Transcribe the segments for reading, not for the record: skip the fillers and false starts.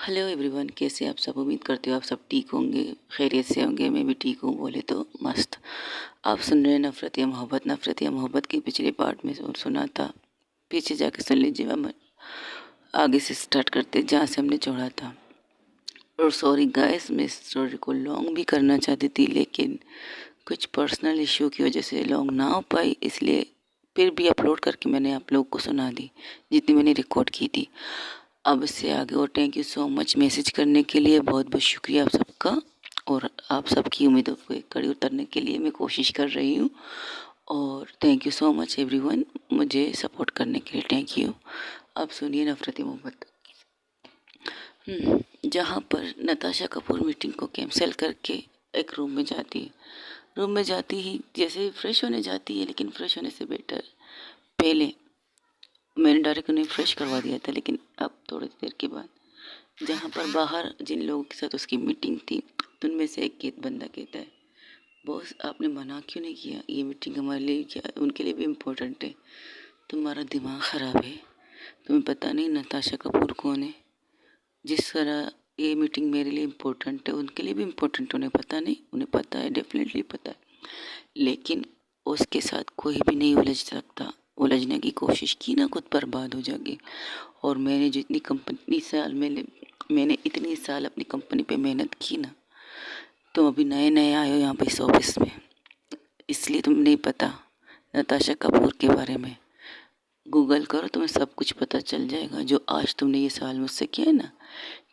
Hello everyone, कैसे आप सब। उम्मीद करते हो आप सब ठीक होंगे, खैरियत से होंगे। मैं भी ठीक हूँ, बोले तो मस्त। आप सुन रहे हैं नफ़रत या मोहब्बत। नफ़रत या मोहब्बत के पिछले पार्ट में सुना था, पीछे जाके सुन लीजिए। हम आगे से स्टार्ट करते जहाँ से हमने छोड़ा था। और सॉरी गाइस, मैं इस स्टोरी को लॉन्ग भी करना चाहती थी, लेकिन कुछ पर्सनल इशू की वजह से लॉन्ग ना हो पाई, इसलिए फिर भी अपलोड करके मैंने आप लोगों को सुना दी जितनी मैंने रिकॉर्ड की थी। अब इससे आगे और thank you so much message करने के लिए, बहुत बहुत शुक्रिया आप सबका। और आप सबकी उम्मीदों पे खड़ी उतरने के लिए मैं कोशिश कर रही हूँ। और thank you so much everyone, मुझे सपोर्ट करने के लिए थैंक यू। अब सुनिए नफ़रत मोहब्बत। जहाँ पर नताशा कपूर मीटिंग को कैंसिल करके एक रूम में जाती है। रूम में जाती ही जैसे फ्रेश होने जाती है, लेकिन फ्रेश होने से बेटर पहले मैंने डायरेक्ट उन्हें फ्रेश करवा दिया था। लेकिन अब थोड़ी देर के बाद जहाँ पर बाहर जिन लोगों के साथ उसकी मीटिंग थी, तो उनमें से एक बंदा कहता है, बॉस आपने मना क्यों नहीं किया, ये मीटिंग हमारे लिए क्या उनके लिए भी इम्पोर्टेंट है। तुम्हारा दिमाग ख़राब है, तुम्हें पता नहीं नताशा कपूर कौन है। जिस तरह ये मीटिंग मेरे लिए इम्पोर्टेंट है, उनके लिए भी इम्पोर्टेंट, उन्हें पता नहीं। उन्हें पता है, डेफिनेटली पता है, लेकिन उसके साथ कोई भी नहीं उलझ सकता। उलझने की कोशिश की ना, खुद बर्बाद हो जाएगी। और मैंने जितनी कंपनी साल मैंने इतनी साल अपनी कंपनी पे मेहनत की ना, तुम अभी नए नए आए हो यहाँ पे इस ऑफिस में, इसलिए तुम्हें नहीं पता नताशा कपूर के बारे में। गूगल करो, तुम्हें सब कुछ पता चल जाएगा। जो आज तुमने ये सवाल मुझसे किया है ना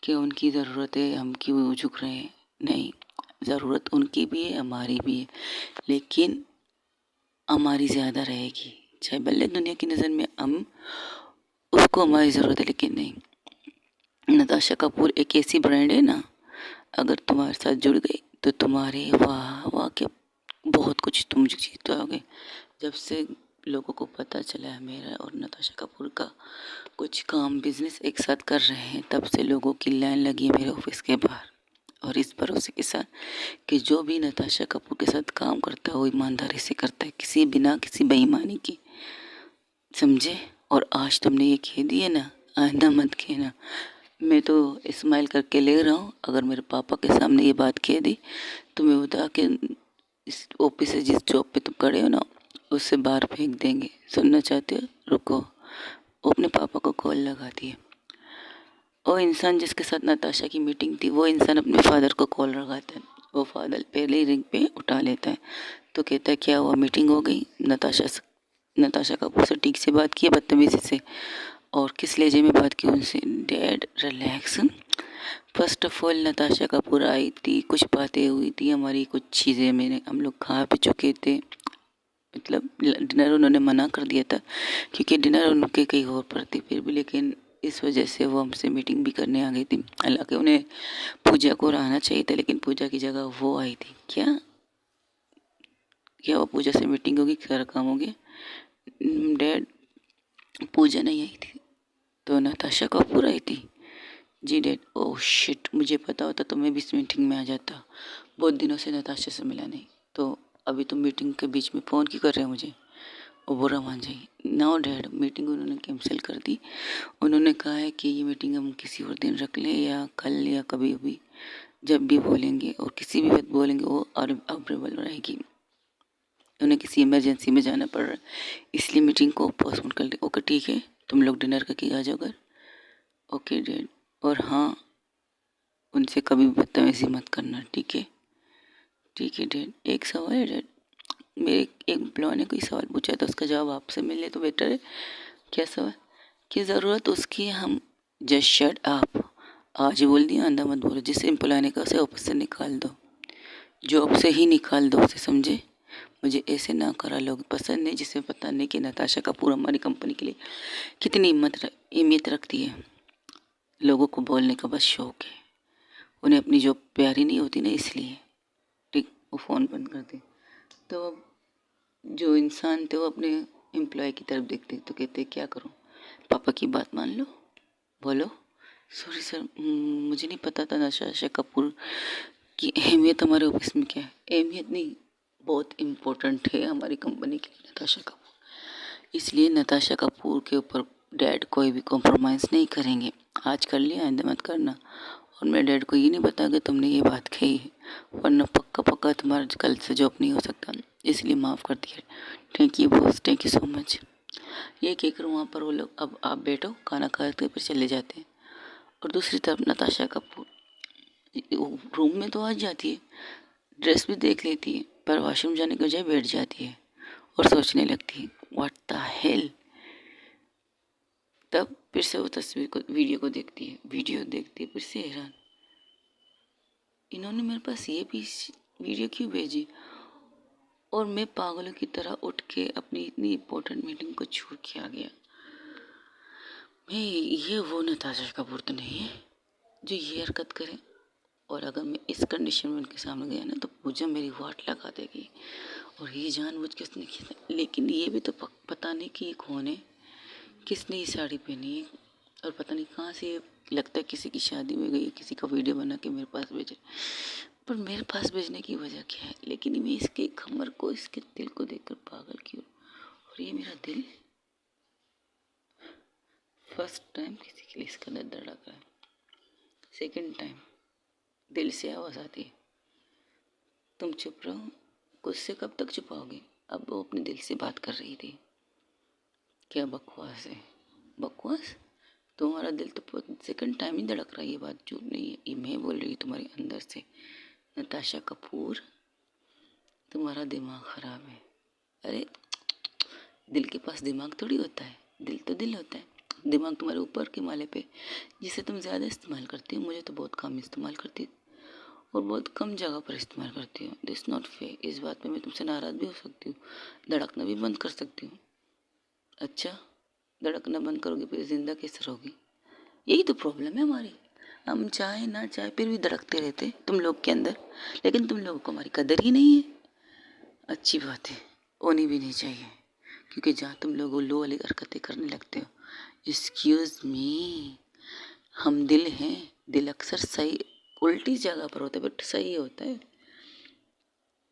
कि उनकी ज़रूरत है, हम क्यों झुक रहे हैं, नहीं, ज़रूरत उनकी भी है, हमारी भी है, लेकिन हमारी ज़्यादा रहेगी। चाहे भले दुनिया की नज़र में हम उसको हमारी ज़रूरत है, लेकिन नहीं। नताशा कपूर एक ऐसी ब्रांड है ना, अगर तुम्हारे साथ जुड़ गई तो तुम्हारे वाह वाह के बहुत कुछ तुम जीत पाओगे। जब से लोगों को पता चला है मेरा और नताशा कपूर का कुछ काम बिजनेस एक साथ कर रहे हैं, तब से लोगों की लाइन लगी है मेरे ऑफिस के बाहर। और इस भरोसे के साथ कि जो भी नताशा कपूर के साथ काम करता है वो ईमानदारी से करता है, किसी बिना किसी बेईमानी की, समझे। और आज तुमने ये कह दिए ना, आइंदा मत कहना। मैं तो स्माइल करके ले रहा हूँ, अगर मेरे पापा के सामने ये बात कह दी तो मैं बता के इस ऑफिस से, जिस जॉब पे तुम खड़े हो ना, उससे बाहर फेंक देंगे। सुनना चाहते हो, रुको। वो अपने पापा को कॉल लगाती है। वो इंसान जिसके साथ नताशा की मीटिंग थी, वो इंसान अपने फादर को कॉल लगाता है। वो फादर पहले ही रिंग पे उठा लेता है, तो कहता है क्या हुआ, मीटिंग हो गई। नताशा कपूर से ठीक से बात की है, बदतमीजी से, और किस लहजे में बात की उनसे। Dad relax. First of all Natasha Kapoor आई थी, कुछ बातें हुई थी हमारी, कुछ चीज़ें मैंने हम लोग खा पी चुके थे। मतलब डिनर उन्होंने मना कर दिया था, क्योंकि डिनर उनके कहीं और पर थी फिर भी, लेकिन इस वजह से वो हमसे मीटिंग भी करने आ गई थी। हालांकि उन्हें पूजा को आना चाहिए था, लेकिन पूजा की जगह वो आई थी। क्या क्या वो पूजा से मीटिंग होगी, सारा काम हो गया। डैड, पूजा नहीं आई थी तो नताशा कपूर आई थी। जी डैड। ओह शिट, मुझे पता होता तो मैं भी इस मीटिंग में आ जाता। बहुत दिनों से नताशा से मिला नहीं, तो अभी तुम मीटिंग के बीच में फ़ोन क्यों कर रहे हो मुझे। वो बुरा मान जाएगी। नो डैड, मीटिंग उन्होंने कैंसिल कर दी। उन्होंने कहा है कि ये मीटिंग हम किसी और दिन रख लें, या कल, या कभी भी, जब भी बोलेंगे और किसी भी वक्त बोलेंगे वो अवेलेबल रहेगी। उन्हें किसी इमरजेंसी में जाना पड़ रहा है, इसलिए मीटिंग को पोस्टपोन कर दी। ओके ठीक है, तुम लोग डिनर करके आ जाओ घर। Okay dad. और हाँ, उनसे कभी भी बदतमीजी मत करना, ठीक है। ठीक है डैड। एक सवाल है डैड, मेरे एक एम्प्लॉय ने कोई सवाल पूछा था, उसका जवाब आपसे मिले तो बेटर है। क्या सवाल, की ज़रूरत उसकी हम। Just shut up. आज ही बोल दिया, आंधा मत बोलो। जिस एम्प्लॉय ने कहा उसे ऑफिस से निकाल दो, जॉब से ही निकाल दो उसे, समझे। मुझे ऐसे ना करा लोग पसंद नहीं, जिसे पता नहीं कि नताशा कपूर हमारी कंपनी के लिए कितनी अहमियत रखती है। लोगों को बोलने का बस शौक है, उन्हें अपनी जॉब प्यारी नहीं होती ना, इसलिए। ठीक, वो फ़ोन बंद कर दे। तो अब जो इंसान थे वो अपने एम्प्लॉय की तरफ देखते तो कहते क्या करूं, पापा की बात मान लो, बोलो। सॉरी सर, मुझे नहीं पता था नताशा कपूर की अहमियत हमारे ऑफिस में क्या है। अहमियत नहीं, बहुत इम्पोर्टेंट है हमारी कंपनी के लिए नताशा कपूर, इसलिए नताशा कपूर के ऊपर डैड कोई भी कॉम्प्रोमाइज़ नहीं करेंगे। आज कर लिया, आइंदा मत करना। और मेरे डैड को ये नहीं पता कि तुमने ये बात कही है, वरना पक्का पक्का तुम्हारा कल से जॉब नहीं हो सकता, इसलिए माफ़ कर दिया। Thank you boss, thank you so much. ये कहकर वहाँ पर वो लोग अब आप बैठो, खाना खाते फिर चले जाते हैं। और दूसरी तरफ नताशा कपूर रूम में तो आ जाती है, ड्रेस भी देख लेती है, पर वॉशरूम जाने के बजाय बैठ जाती है और सोचने लगती है व्हाट द हेल। तब फिर से वो तस्वीर को वीडियो को देखती है, वीडियो देखती है, फिर से हैरान, इन्होंने मेरे पास ये भी वीडियो क्यों भेजी। और मैं पागलों की तरह उठ के अपनी इतनी इम्पोर्टेंट मीटिंग को छोड़ के आ गया। मैं ये वो नताशा कपूर तो नहीं है जो ये हरकत करे। और अगर मैं इस कंडीशन में उनके सामने गया ना तो मुझे मेरी वाट लगा देगी। और ये जानबूझ के उसने किया था, लेकिन ये भी तो पता नहीं कि ये कौन है, किसने ये साड़ी पहनी है, और पता नहीं कहाँ से लगता है किसी की शादी में गई, किसी का वीडियो बना के मेरे पास भेजे। पर मेरे पास भेजने की वजह क्या है, लेकिन मैं इसके कमर को, इसके दिल को देखकर पागल क्यों। और ये मेरा दिल फर्स्ट टाइम किसी के लिए इसका दर्द धड़क रहा है। सेकंड टाइम दिल से आवाज़ आती है तुम चुप रहो, गुस्से कब तक छुपाओगे। अब वो अपने दिल से बात कर रही थी। क्या बकवास है, बकवास। तुम्हारा दिल तो सेकंड टाइम ही धड़क रहा है, ये बात झूठ नहीं है, ये मैं बोल रही हूँ तुम्हारे अंदर से। नताशा कपूर, तुम्हारा दिमाग खराब है। अरे दिल के पास दिमाग थोड़ी होता है, दिल तो दिल होता है। दिमाग तुम्हारे ऊपर के माले पे, जिसे तुम ज़्यादा इस्तेमाल करती हो। मुझे तो बहुत कम इस्तेमाल करती और बहुत कम जगह पर इस्तेमाल करती हूँ। This not fair. इस बात पे मैं तुमसे नाराज़ भी हो सकती हूँ, धड़कना भी बंद कर सकती हूँ। अच्छा, धड़कना बंद करोगे फिर जिंदा कैसे रहोगी। यही तो प्रॉब्लम है हमारी, हम चाहे ना चाहे फिर भी धड़कते रहते तुम लोग के अंदर। लेकिन तुम लोगों को हमारी कदर ही नहीं है। अच्छी बात है, होनी भी नहीं चाहिए, क्योंकि जहाँ तुम लोग लो वाली हरकतें करने लगते हो। एक्सक्यूज़ मी, हम दिल हैं, दिल अक्सर सही उल्टी जगह पर होता है बट सही होता है।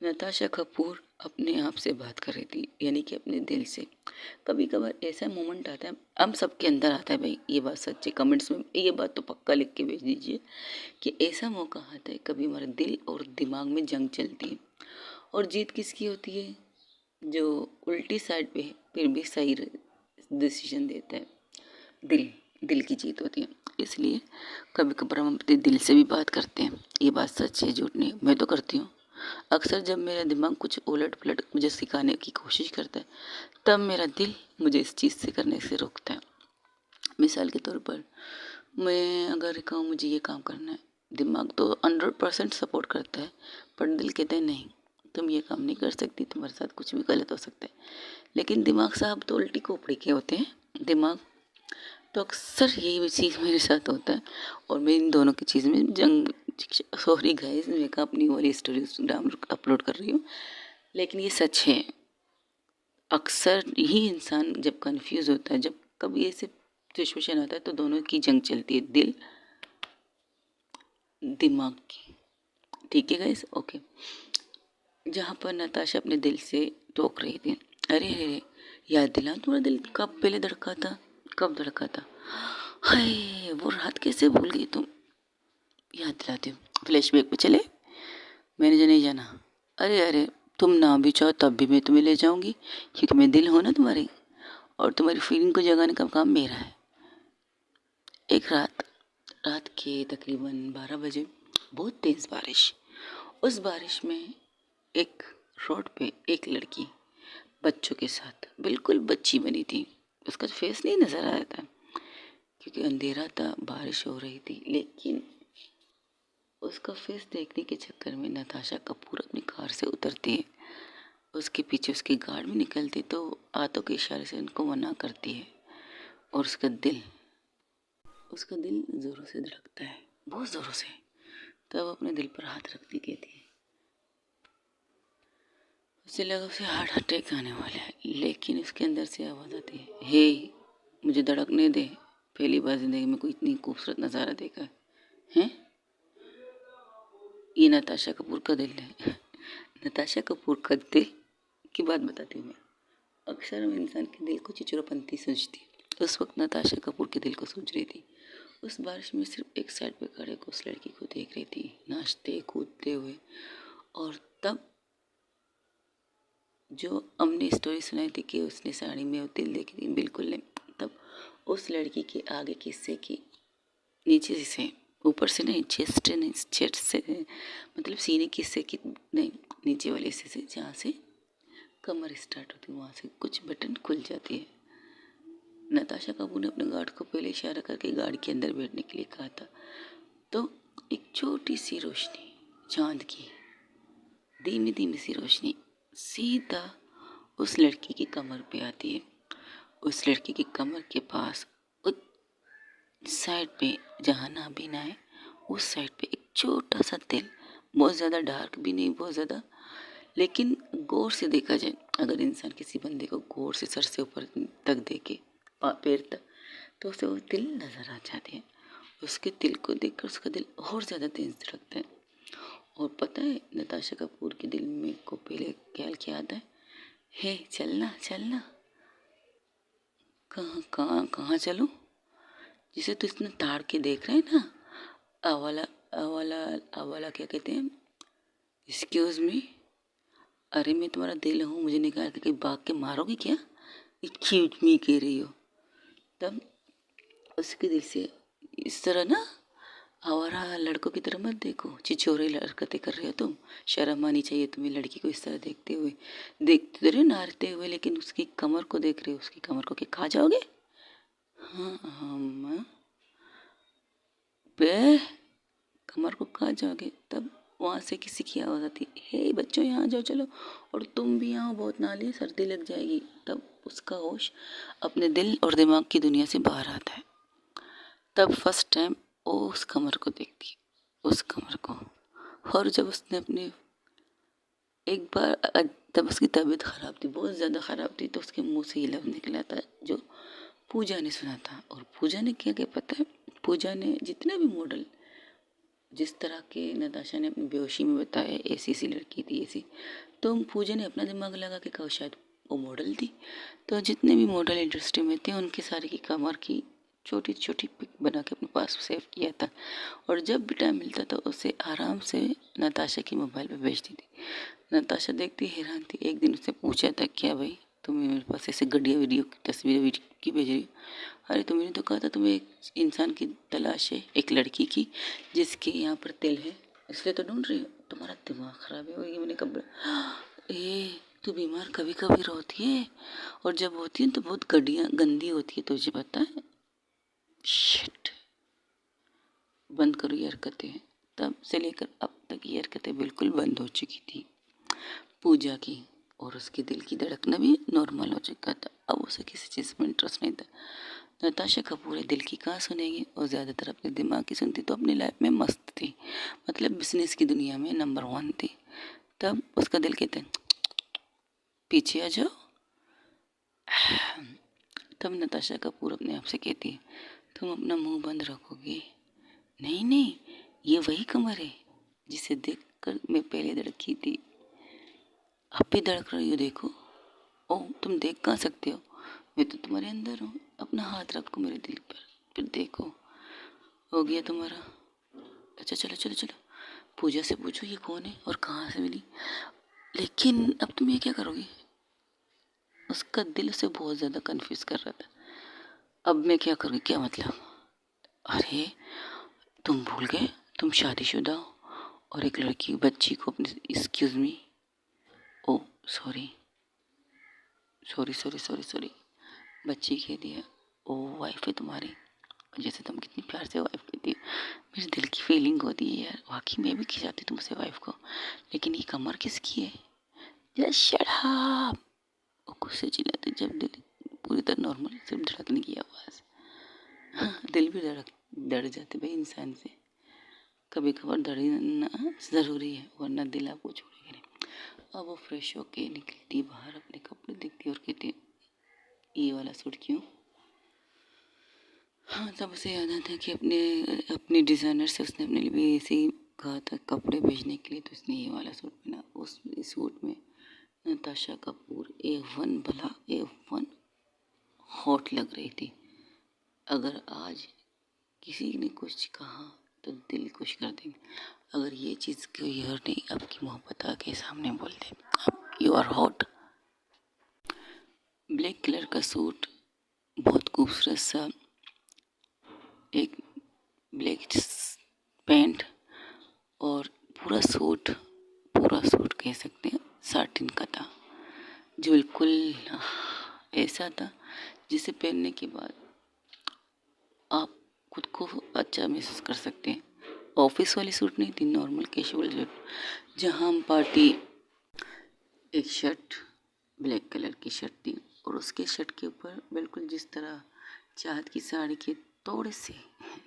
नताशा कपूर अपने आप से बात कर रही थी, यानी कि अपने दिल से। कभी कभार ऐसा मोमेंट आता है, हम सबके अंदर आता है भाई, ये बात सच है। कमेंट्स में ये बात तो पक्का लिख के भेज दीजिए कि ऐसा मौका आता है कभी हमारे दिल और दिमाग में जंग चलती है, और जीत किसकी होती है, जो उल्टी साइड पे है फिर भी सही डिसीजन देता है। दिल, दिल की जीत होती है। इसलिए कभी कभार हम अपने दिल से भी बात करते हैं। ये बात सच है, झूठ नहीं, मैं तो करती हूँ। अक्सर जब मेरा दिमाग कुछ उलट पलट मुझे सिखाने की कोशिश करता है, तब मेरा दिल मुझे इस चीज़ से करने से रोकता है। मिसाल के तौर पर मैं अगर कहूँ मुझे ये काम करना है, दिमाग तो 100% सपोर्ट करता है, पर दिल कहता है नहीं, तुम ये काम नहीं कर सकती, तुम्हारे साथ कुछ भी गलत हो सकता है। लेकिन दिमाग साहब तो उल्टी खोपड़ी के होते हैं दिमाग। तो अक्सर यही चीज़ मेरे साथ होता है, और मैं इन दोनों की चीज़ में जंग। सॉरी गाइस, मैं अपनी वाली स्टोरी इंस्टाग्राम अपलोड कर रही हूँ, लेकिन ये सच है। अक्सर ही इंसान जब कंफ्यूज होता है, जब कभी ऐसे सिचुएशन आता है, तो दोनों की जंग चलती है, दिल दिमाग की। ठीक है गाइस, ओके। जहाँ पर नताशा अपने दिल से टोक रही थी, अरे अरे याद दिला, तुम्हारा दिल कब पहले धड़का था, कब धड़का था। हाय वो रात कैसे भूल गई तुम, याद दिलाती हूँ। फ्लैशबैक पे चले, मैंने जो नहीं जाना। अरे अरे तुम ना भी चाहो तब भी मैं तुम्हें ले जाऊंगी, क्योंकि मैं दिल हूँ ना तुम्हारी, और तुम्हारी फीलिंग को जगाने का काम मेरा है। एक रात के तकरीबन 12 बजे बहुत तेज़ बारिश। उस बारिश में एक रोड पे एक लड़की बच्चों के साथ बिल्कुल बच्ची बनी थी। उसका फेस नहीं नज़र आ रहा था क्योंकि अंधेरा था, बारिश हो रही थी, लेकिन उसका फेस देखने के चक्कर में नताशा कपूर अपनी कार से उतरती है। उसके पीछे उसकी गार्ड भी निकलती, तो हाथों के इशारे से उनको मना करती है। और उसका दिल ज़ोरों से धड़कता है, बहुत ज़ोरों से। तब अपने दिल पर हाथ रखती कहती है, उसे लगा उसे हार्ट अटैक आने वाला है, लेकिन उसके अंदर से आवाज़ आती है, हे मुझे धड़कने दे, पहली बार ज़िंदगी में कोई इतनी खूबसूरत नज़ारा देखा है। ये नताशा कपूर का दिल है। नताशा कपूर का दिल की बात बताती हूँ मैं। अक्सर हम इंसान के दिल को चिचोरापंती सूझती है, उस वक्त नताशा कपूर के दिल को सूझ रही थी। उस बारिश में सिर्फ एक साइड पे खड़े होकर उस लड़की को देख रही थी, नाचते कूदते हुए। और तब जो हमने स्टोरी सुनाई थी कि उसने साड़ी में वो तिल देखी थी, बिल्कुल नहीं। तब उस लड़की के आगे के हिस्से की नीचे से, ऊपर से नहीं, चेस्ट नहीं, चेस्ट से मतलब सीने के हिस्से की नहीं, नीचे वाले हिस्से से, जहाँ से कमर स्टार्ट होती है वहाँ से कुछ बटन खुल जाती है। नताशा कपूर ने अपने गार्ड को पहले इशारा करके गाड़ी के अंदर बैठने के लिए कहा था। तो एक छोटी सी रोशनी, चांद की धीमी धीमी सी रोशनी सीधा उस लड़की की कमर पे आती है। उस लड़की की कमर के पास उस साइड पे जहाँ नाभीना है, उस साइड पे एक छोटा सा तिल, बहुत ज़्यादा डार्क भी नहीं, बहुत ज़्यादा, लेकिन गौर से देखा जाए, अगर इंसान किसी बंदे को गौर से सर से ऊपर तक देखे, पैर तक, तो उसे वो तिल नज़र आ जाते हैं। उसके तिल को देखकर उसका दिल और ज़्यादा तेज धड़कता है। और पता है नताशा कपूर के दिल में को पहले ख्याल क्या आता है? हे चलना चलना। कहाँ कहाँ कहाँ चलूँ? जिसे तो इतना ताड़ के देख रहे हैं ना, अवाला अवाला अवाला क्या कहते हैं, एक्सक्यूज़ मी, अरे मैं तुम्हारा दिल हूँ, मुझे निकाल के कहीं भाग के मारोगे क्या? एक्सक्यूज मी कह रही हो। तब उसके दिल से इस तरह ना आवारा लड़कों की तरह मत देखो, छिछोरे हरकतें कर रहे हो तुम, शर्म आनी चाहिए तुम्हें लड़की को इस तरह देखते हुए। देखते तो रहे नाचते हुए, लेकिन उसकी कमर को देख रहे हो, उसकी कमर को क्या खा जाओगे? हाँ हम बे कमर को खा जाओगे। तब वहाँ से किसी की आवाज़ आती, हे बच्चों यहाँ आ जाओ चलो, और तुम भी यहाँ बहुत नाली, सर्दी लग जाएगी। तब उसका होश अपने दिल और दिमाग की दुनिया से बाहर आता है। तब फर्स्ट टाइम वो उस कमर को देखती, उस कमर को। और जब उसने अपने एक बार तब उसकी तबीयत ख़राब थी, बहुत ज़्यादा ख़राब थी, तो उसके मुंह से ये लफ्ज़ निकला था जो पूजा ने सुना था। और पूजा ने क्या क्या पता है, पूजा ने जितने भी मॉडल, जिस तरह के नताशा ने अपनी बेहोशी में बताया ऐसी सी लड़की थी ऐसी, तो पूजा ने अपना दिमाग लगा के कहा शायद वो मॉडल थी। तो जितने भी मॉडल इंडस्ट्री में थे उनके सारे की कमर की छोटी छोटी पिक बना के अपने पास सेव किया था, और जब भी टाइम मिलता था उसे आराम से नताशा की मोबाइल पे भेजती थी। नताशा देखती हैरान थी। एक दिन उससे पूछा था, क्या भाई तुम्हें मेरे पास ऐसे घटिया वीडियो की तस्वीरें वीडियो की भेज रही हो? अरे तुमने तो कहा था तुम्हें एक इंसान की तलाश है, एक लड़की की जिसके यहाँ पर तिल है, इसलिए तो ढूंढ रही हो। तुम्हारा दिमाग खराब है। और ये मैंने कब ए तू बीमार कभी कभी होती है, और जब होती है तो बहुत गंदी होती है, तुझे पता है? शिट, बंद करो ये हरकतें। तब से लेकर अब तक ये हरकतें बिल्कुल बंद हो चुकी थी पूजा की, और उसके दिल की धड़कना भी नॉर्मल हो चुका था। अब उसे किसी चीज़ में इंटरेस्ट नहीं था। नताशा कपूर दिल की कहाँ सुनेगी, और ज़्यादातर अपने दिमाग की सुनती, तो अपनी लाइफ में मस्त थी, मतलब बिजनेस की दुनिया में नंबर 1 थी। तब उसका दिल कहता है पीछे आ जाओ। तब नताशा कपूर अपने आप से कहती है तुम अपना मुंह बंद रखोगे? नहीं नहीं, ये वही कमर है जिसे देखकर मैं पहले धड़की थी, अब भी धड़क रही हो, देखो। ओ तुम देख कहाँ सकते हो, मैं तो तुम्हारे अंदर हूँ, अपना हाथ रखो मेरे दिल पर, फिर देखो हो गया तुम्हारा। अच्छा चलो चलो चलो, पूजा से पूछो ये कौन है और कहाँ से मिली। लेकिन अब तुम ये क्या करोगी? उसका दिल उसे बहुत ज़्यादा कंफ्यूज कर रहा था। अब मैं क्या करूँगी, क्या मतलब? अरे तुम भूल गए, तुम शादीशुदा हो, और एक लड़की बच्ची को अपने, excuse me, oh sorry sorry sorry sorry sorry, बच्ची कह दिया। ओ वाइफ है तुम्हारी, जैसे तुम कितनी प्यार से वाइफ कहती हो, मेरे दिल की फीलिंग होती है यार, वाकई मैं भी खिंचाती तुमसे वाइफ को। लेकिन ये कमर किसकी है? Just shut up. वो गुस्से चिल्लाते जब दिल पूरी तरह नॉर्मल, सिर्फ धड़कने की आवाज़। हाँ, दिल भी डर जाते भाई इंसान से, कभी कभार धड़ना ज़रूरी है, वरना दिल आपको छोड़ेगा नहीं। अब वो फ्रेश होके निकलती बाहर, अपने कपड़े देखती और कहती ये वाला सूट क्यों? हाँ, तब उसे याद आता है कि अपने डिज़ाइनर से उसने अपने लिए भी ऐसे ही कहा था कपड़े भेजने के लिए, तो उसने ये वाला सूट पहना। उस सूट में नताशा कपूर A1 भला A1 हॉट लग रही थी। अगर आज किसी ने कुछ कहा तो दिल खुश कर देंगे। अगर ये चीज़ कोई और नहीं आपकी मोहब्बत आके सामने बोल दे, आप you are hot. Black colour का सूट, बहुत खूबसूरत सा एक ब्लैक पैंट और पूरा सूट कह सकते हैं, साटिन का था, जो बिल्कुल ऐसा था जिसे पहनने के बाद आप खुद को अच्छा महसूस कर सकते हैं। ऑफिस वाली सूट नहीं थी, नॉर्मल कैजुअल सूट, जहाँ हम पार्टी, एक शर्ट, ब्लैक कलर की शर्ट थी और उसके शर्ट के ऊपर बिल्कुल जिस तरह चाँद की साड़ी के थोड़े से,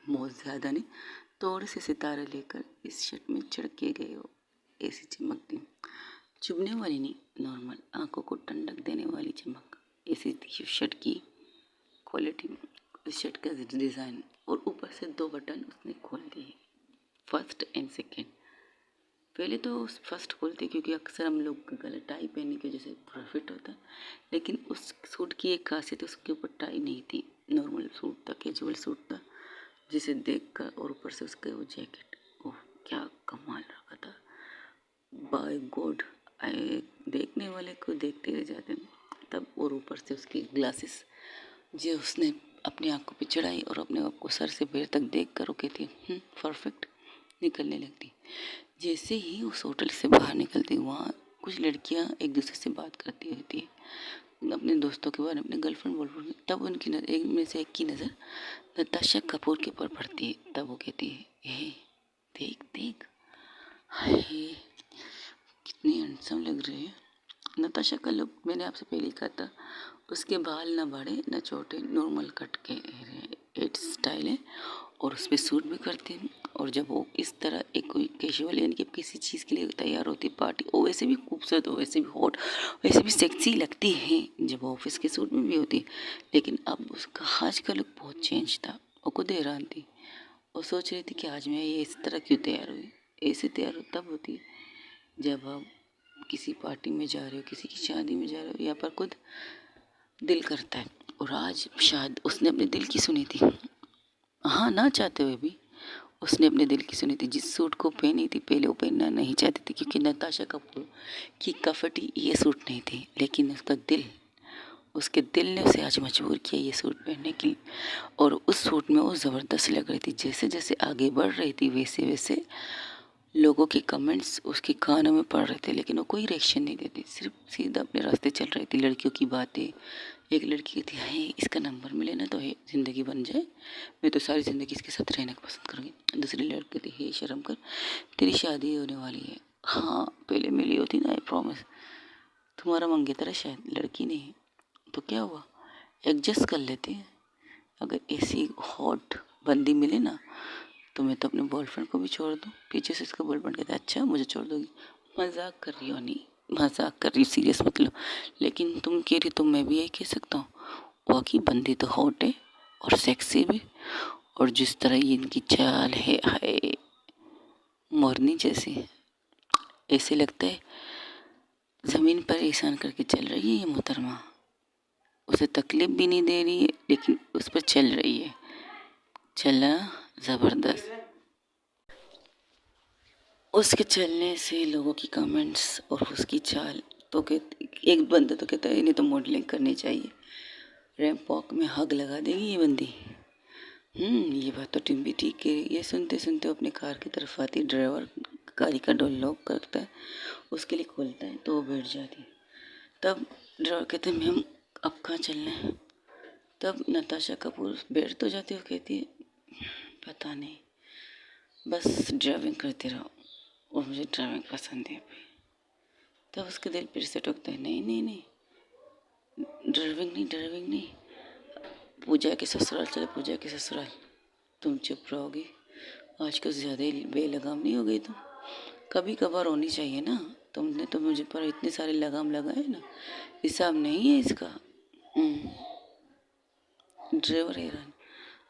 बहुत ज़्यादा नहीं, थोड़े से सितारे लेकर इस शर्ट में छिड़के गए हो, ऐसी चमकती, चुभने वाली नहीं, नॉर्मल आंखों को ठंडक देने वाली चमक, ऐसी थी शर्ट की क्वालिटी, इस शर्ट का डिज़ाइन। और ऊपर से 2 बटन उसने खोल दिए, फर्स्ट एंड सेकेंड। पहले तो फर्स्ट खोलते क्योंकि अक्सर हम लोग गले टाई पहनने की वजह से पूरा फिट होता है, लेकिन उस सूट की एक खासियत, उसके ऊपर टाई नहीं थी, नॉर्मल सूट था, कैजुअल सूट था, जिसे देखकर और ऊपर से उसका वो जैकेट, ओह क्या कमाल रखा था, बाय गॉड, देखने वाले को देखते रह जाते हैं तब। और ऊपर से उसकी ग्लासेस जो उसने अपनी आंखों पे चढ़ाई और अपने आप को सर से पैर तक देख कर वो कहती परफेक्ट, निकलने लगती। जैसे ही उस होटल से बाहर निकलती, वहाँ कुछ लड़कियाँ एक दूसरे से बात करती रहती है अपने दोस्तों के बारे में, अपने गर्लफ्रेंड बॉयफ्रेंड, तब उनकी एक में से एक की नज़र नताशा कपूर के ऊपर पड़ती है। तब वो कहती है, हे देख देख, हाय कितनी हैंडसम लग रही है। नताशा का लुक मैंने आपसे पहले ही कहा था, उसके बाल ना बड़े ना छोटे, नॉर्मल कट के एट स्टाइल है और उस पर सूट भी करती है। और जब वो इस तरह एक कोई कैजुअल यानी कि किसी चीज़ के लिए तैयार होती है पार्टी, वो वैसे भी खूबसूरत हो, वैसे भी हॉट, वैसे भी सेक्सी लगती है जब वो ऑफिस के सूट में भी होती है। लेकिन अब उसका आज का लुक बहुत चेंज था, वो खुद हैरान थी, वो सोच रही थी कि आज मैं ये इस तरह क्यों तैयार हुई। ऐसे तैयार तब होती है जब आप किसी पार्टी में जा रहे हो, किसी की शादी में जा रहे हो, या पर खुद दिल करता है। और आज शायद उसने अपने दिल की सुनी थी, हाँ ना चाहते हुए भी उसने अपने दिल की सुनी थी। जिस सूट को पहनी थी पहले, वो पहनना नहीं चाहती थी क्योंकि नताशा कपूर की कफटी ये सूट नहीं थी, लेकिन उसके दिल ने उसे आज मजबूर किया ये सूट पहनने के लिए। और उस सूट में वो ज़बरदस्त लग रही थी। जैसे जैसे आगे बढ़ रही थी वैसे वैसे लोगों के कमेंट्स उसके कानों में पड़ रहे थे, लेकिन वो कोई रिएक्शन नहीं देती, सिर्फ सीधा अपने रास्ते चल रही थी। लड़कियों की बातें, एक लड़की कहती है इसका नंबर मिले ना तो है ज़िंदगी बन जाए, मैं तो सारी ज़िंदगी इसके साथ रहना पसंद करूँगी। दूसरी लड़की कहती है शर्म कर, तेरी शादी होने वाली है। हाँ पहले मिली होती ना, आई प्रॉमिस, तुम्हारा मंगेतर है शायद, लड़की नहीं तो क्या हुआ, एडजस्ट कर लेते हैं। अगर ऐसी हॉट बंदी मिले ना तो मैं तो अपने बॉयफ्रेंड को भी छोड़ दूँ। पीछे से इसका बॉयफ्रेंड कहता है अच्छा मुझे छोड़ दोगी, मजाक कर रही हो, नहीं मजाक कर रही, सीरियस मत लो। लेकिन तुम कह रही तो मैं भी यही कह सकता हूँ, वाकई बंदी तो हॉट है और सेक्सी भी, और जिस तरह ये इनकी चाल है, हाय मोरनी जैसी, ऐसे लगता है ज़मीन पर एहसान करके चल रही है ये मोहतरमा, उसे तकलीफ भी नहीं दे रही है लेकिन उस पर चल रही है, चला ज़बरदस्त। उसके चलने से लोगों की कमेंट्स और उसकी चाल, तो कहते एक बंदा तो कहता है इन्हें तो मॉडलिंग करनी चाहिए, रैंप वॉक में हग लगा देगी ये बंदी। ये बात तो टीम भी ठीक है। ये सुनते सुनते अपने कार की तरफ आती, ड्राइवर गाड़ी का डोर लॉक करता है, उसके लिए खोलता है तो वो बैठ जाती है। तब ड्राइवर कहते हैं मैम अब कहाँ चलना है। तब नताशा कपूर बैठ तो जाती है, वो कहती है पता नहीं, बस ड्राइविंग करते रहो और मुझे ड्राइविंग पसंद है अभी। तब उसके दिल फिर से टूटता है, नहीं नहीं नहीं, ड्राइविंग नहीं, पूजा के ससुराल चले, पूजा के ससुराल। तुम चुप रहोगी, आज कुछ ज़्यादा ही बेलगाम नहीं हो गई तुम, कभी कभार होनी चाहिए ना, तुमने तो मुझे पर इतने सारे लगाम लगाए ना, हिसाब नहीं है इसका। ड्राइवर हैरान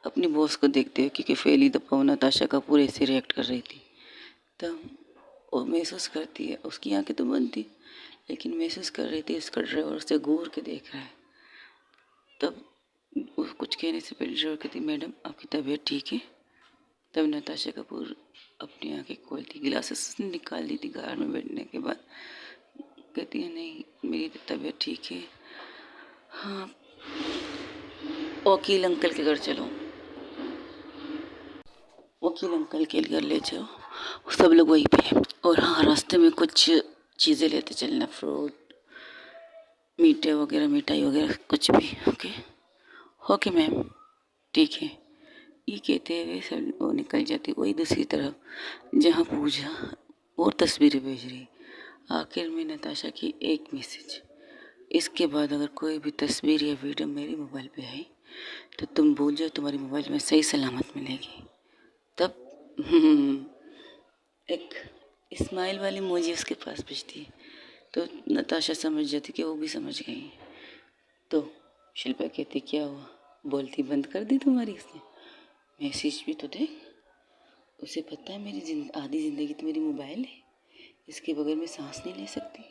अपनी बॉस को देखते हुए, क्योंकि पहली दफ़ा वो नताशा कपूर ऐसे रिएक्ट कर रही थी। तब वो महसूस करती है, उसकी आंखें तो बंद थी लेकिन महसूस कर रही थी उसका ड्राइवर उसे घूर के देख रहा है। तब वो कुछ कहने से पहले ड्राइवर कहती, मैडम आपकी तबीयत ठीक है? तब नताशा कपूर अपनी आंखें खोलती, ग्लासेस निकाल दी थी कार में बैठने के बाद। कहती है नहीं मेरी तबीयत ठीक है। हाँ, वकील अंकल के घर चलो, वकील अंकल के घर ले जाओ, सब लोग वहीं पे। और हाँ, रास्ते में कुछ चीज़ें लेते चलना, फ्रूट, मीठे वगैरह, मिठाई वगैरह, कुछ भी। ओके ओके मैम, ठीक है। ये कहते हुए सब वो निकल जाती। वही दूसरी तरफ जहाँ पूजा और तस्वीरें भेज रही। आखिर में नताशा की एक मैसेज, इसके बाद अगर कोई भी तस्वीर या वीडियो मेरे मोबाइल पे आई तो तुम भूल जाओ, तुम्हारी मोबाइल में सही सलामत मिलेगी। तब एक स्माइल वाली मोजी उसके पास भेजती है। तो नताशा समझ जाती कि वो भी समझ गई। तो शिल्पा कहती क्या हुआ, बोलती बंद कर दी तुम्हारी उसने? मैसेज भी तो देख, उसे पता है मेरी आधी ज़िंदगी तो मेरी मोबाइल है, इसके बगैर मैं सांस नहीं ले सकती।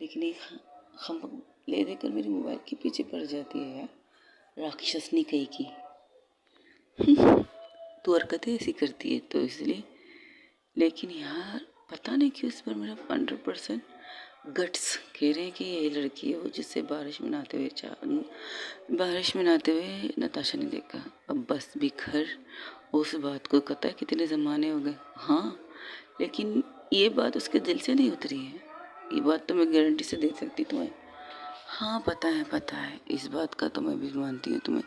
लेकिन एक हम ले देकर मेरी मोबाइल के पीछे पड़ जाती है यार, राक्षसनी कहीं की। तू हरकतें ऐसी करती है तो इसलिए। लेकिन यार पता नहीं क्यों इस पर मेरा 100% गट्स कह रहे हैं कि ये लड़की है वो जिससे बारिश में नहाते हुए नताशा ने देखा। अब बस भी घर उस बात को पता है कितने ज़माने हो गए। हाँ, लेकिन ये बात उसके दिल से नहीं उतरी है, ये बात तो मैं गारंटी से दे सकती तुम्हें। हाँ पता है, इस बात का तो मैं भी मानती हूँ, तुम्हें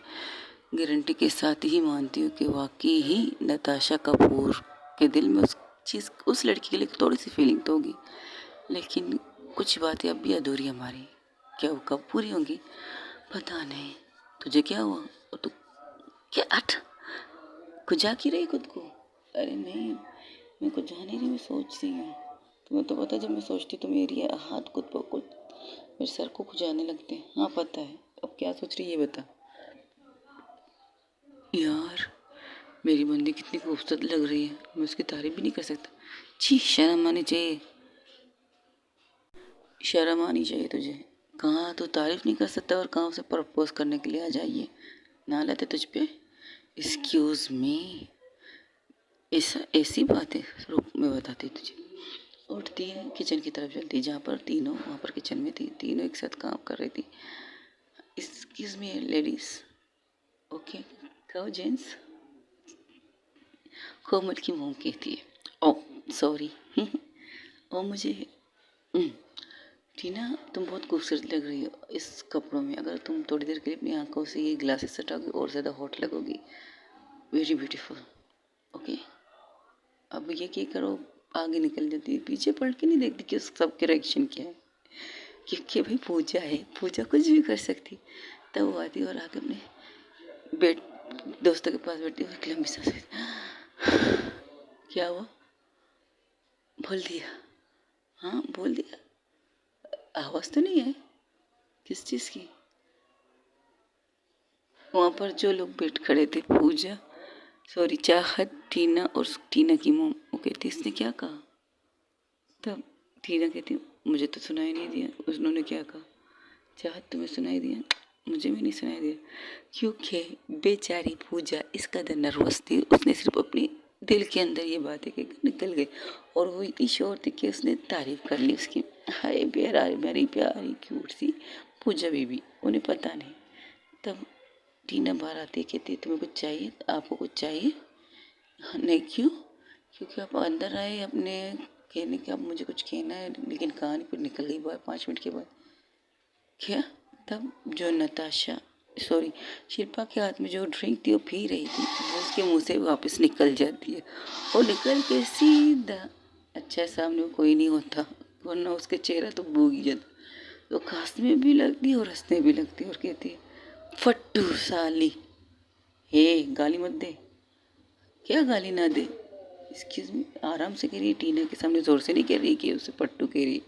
गारंटी के साथ ही मानती हूँ कि वाकई ही नताशा कपूर के दिल में उस लड़की के लिए थोड़ी सी फीलिंग तो होगी। लेकिन कुछ बातें अब भी अधूरी हमारी, क्या वो कब पूरी होंगी पता नहीं। तुझे क्या हुआ? और तू क्या खुजा की रही खुद को? अरे नहीं, मैं कुछ जा नहीं रही, मैं सोच रही हूँ। तुम्हें तो पता है जब मैं सोचती तो मेरी हाथ खुद ब खुद मेरे सर को खुजाने लगते हैं। हाँ पता है। अब क्या सोच रही है ये बता। यार मेरी बंदी कितनी खूबसूरत लग रही है, मैं उसकी तारीफ भी नहीं कर सकता। छी, शर्म आनी चाहिए, शर्म आनी चाहिए तुझे। कहाँ तो तारीफ नहीं कर सकता और कहाँ उसे प्रपोज करने के लिए आ जाइए, ना लेते तुझ पे। एक्सक्यूज़ मी, ऐसा ऐसी बात है, रुक मैं बताती तुझे। उठती है, किचन की तरफ चलती है, जहाँ पर तीनों वहाँ पर किचन में थी, तीनों एक साथ काम कर रही थी। एक्सक्यूज़ मी लेडीज़, ओके कहो जेंट्स। कोमल की मोम कहती है ओ सॉरी। ओ मुझे टीना तुम बहुत खूबसूरत लग रही हो इस कपड़ों में, अगर तुम थोड़ी देर के लिए अपनी आंखों से ये ग्लासेस हटाओगी और ज़्यादा हॉट लगोगी, वेरी ब्यूटीफुल। ओके अब ये क्या करो, आगे निकल जाती है, पीछे पलट के नहीं देखती कि उस सबके रिएक्शन क्या है, क्योंकि भाई पूजा है, पूजा कुछ भी कर सकती। तब वो आती और आके अपने बेड दोस्तों के पास बैठती हुई एक लंबी सांस। क्या हुआ, बोल दिया? हाँ बोल दिया, आवाज़ तो नहीं है किस चीज़ की? वहाँ पर जो लोग बैठ खड़े थे, पूजा सॉरी चाहत, टीना और टीना की मोम, वो कहती इसने क्या कहा? तब टीना कहती मुझे तो सुनाई नहीं दिया उन्होंने क्या कहा। चाहत तुम्हें सुनाई दिया? मुझे भी नहीं सुनाई दिया, क्योंकि बेचारी पूजा इस कदर नर्वस थी, उसने सिर्फ अपनी दिल के अंदर ये बातें कहकर निकल गई और वो इतनी श्योर थी कि उसने तारीफ कर ली उसकी। हाय प्यारी मेरी प्यारी क्यूट सी पूजा बीबी, उन्हें पता नहीं। तब टीना बाहर आती है, कहती है तुम्हें कुछ चाहिए, आपको कुछ चाहिए? हाँ, नहीं क्यों? क्योंकि आप अंदर आए अपने कहने के, अब मुझे कुछ कहना है, लेकिन कहानी फिर निकल गई 5 मिनट के बाद। क्या? तब जो नताशा सॉरी शिल्पा के हाथ में जो ड्रिंक थी वो पी रही थी, वो उसके मुंह से वापस निकल जाती है और निकल के सीधा, अच्छा सामने कोई नहीं होता वरना उसके चेहरा तो भूग ही जाता, तो खांसने भी लगती है और हंसने भी लगती है और कहती है फट्टू साली, हे गाली मत दे। क्या गाली ना दे? एक्सक्यूज मी, आराम से कह रही है, टीना के सामने जोर से नहीं कह रही कि उसे पट्टू कह रही।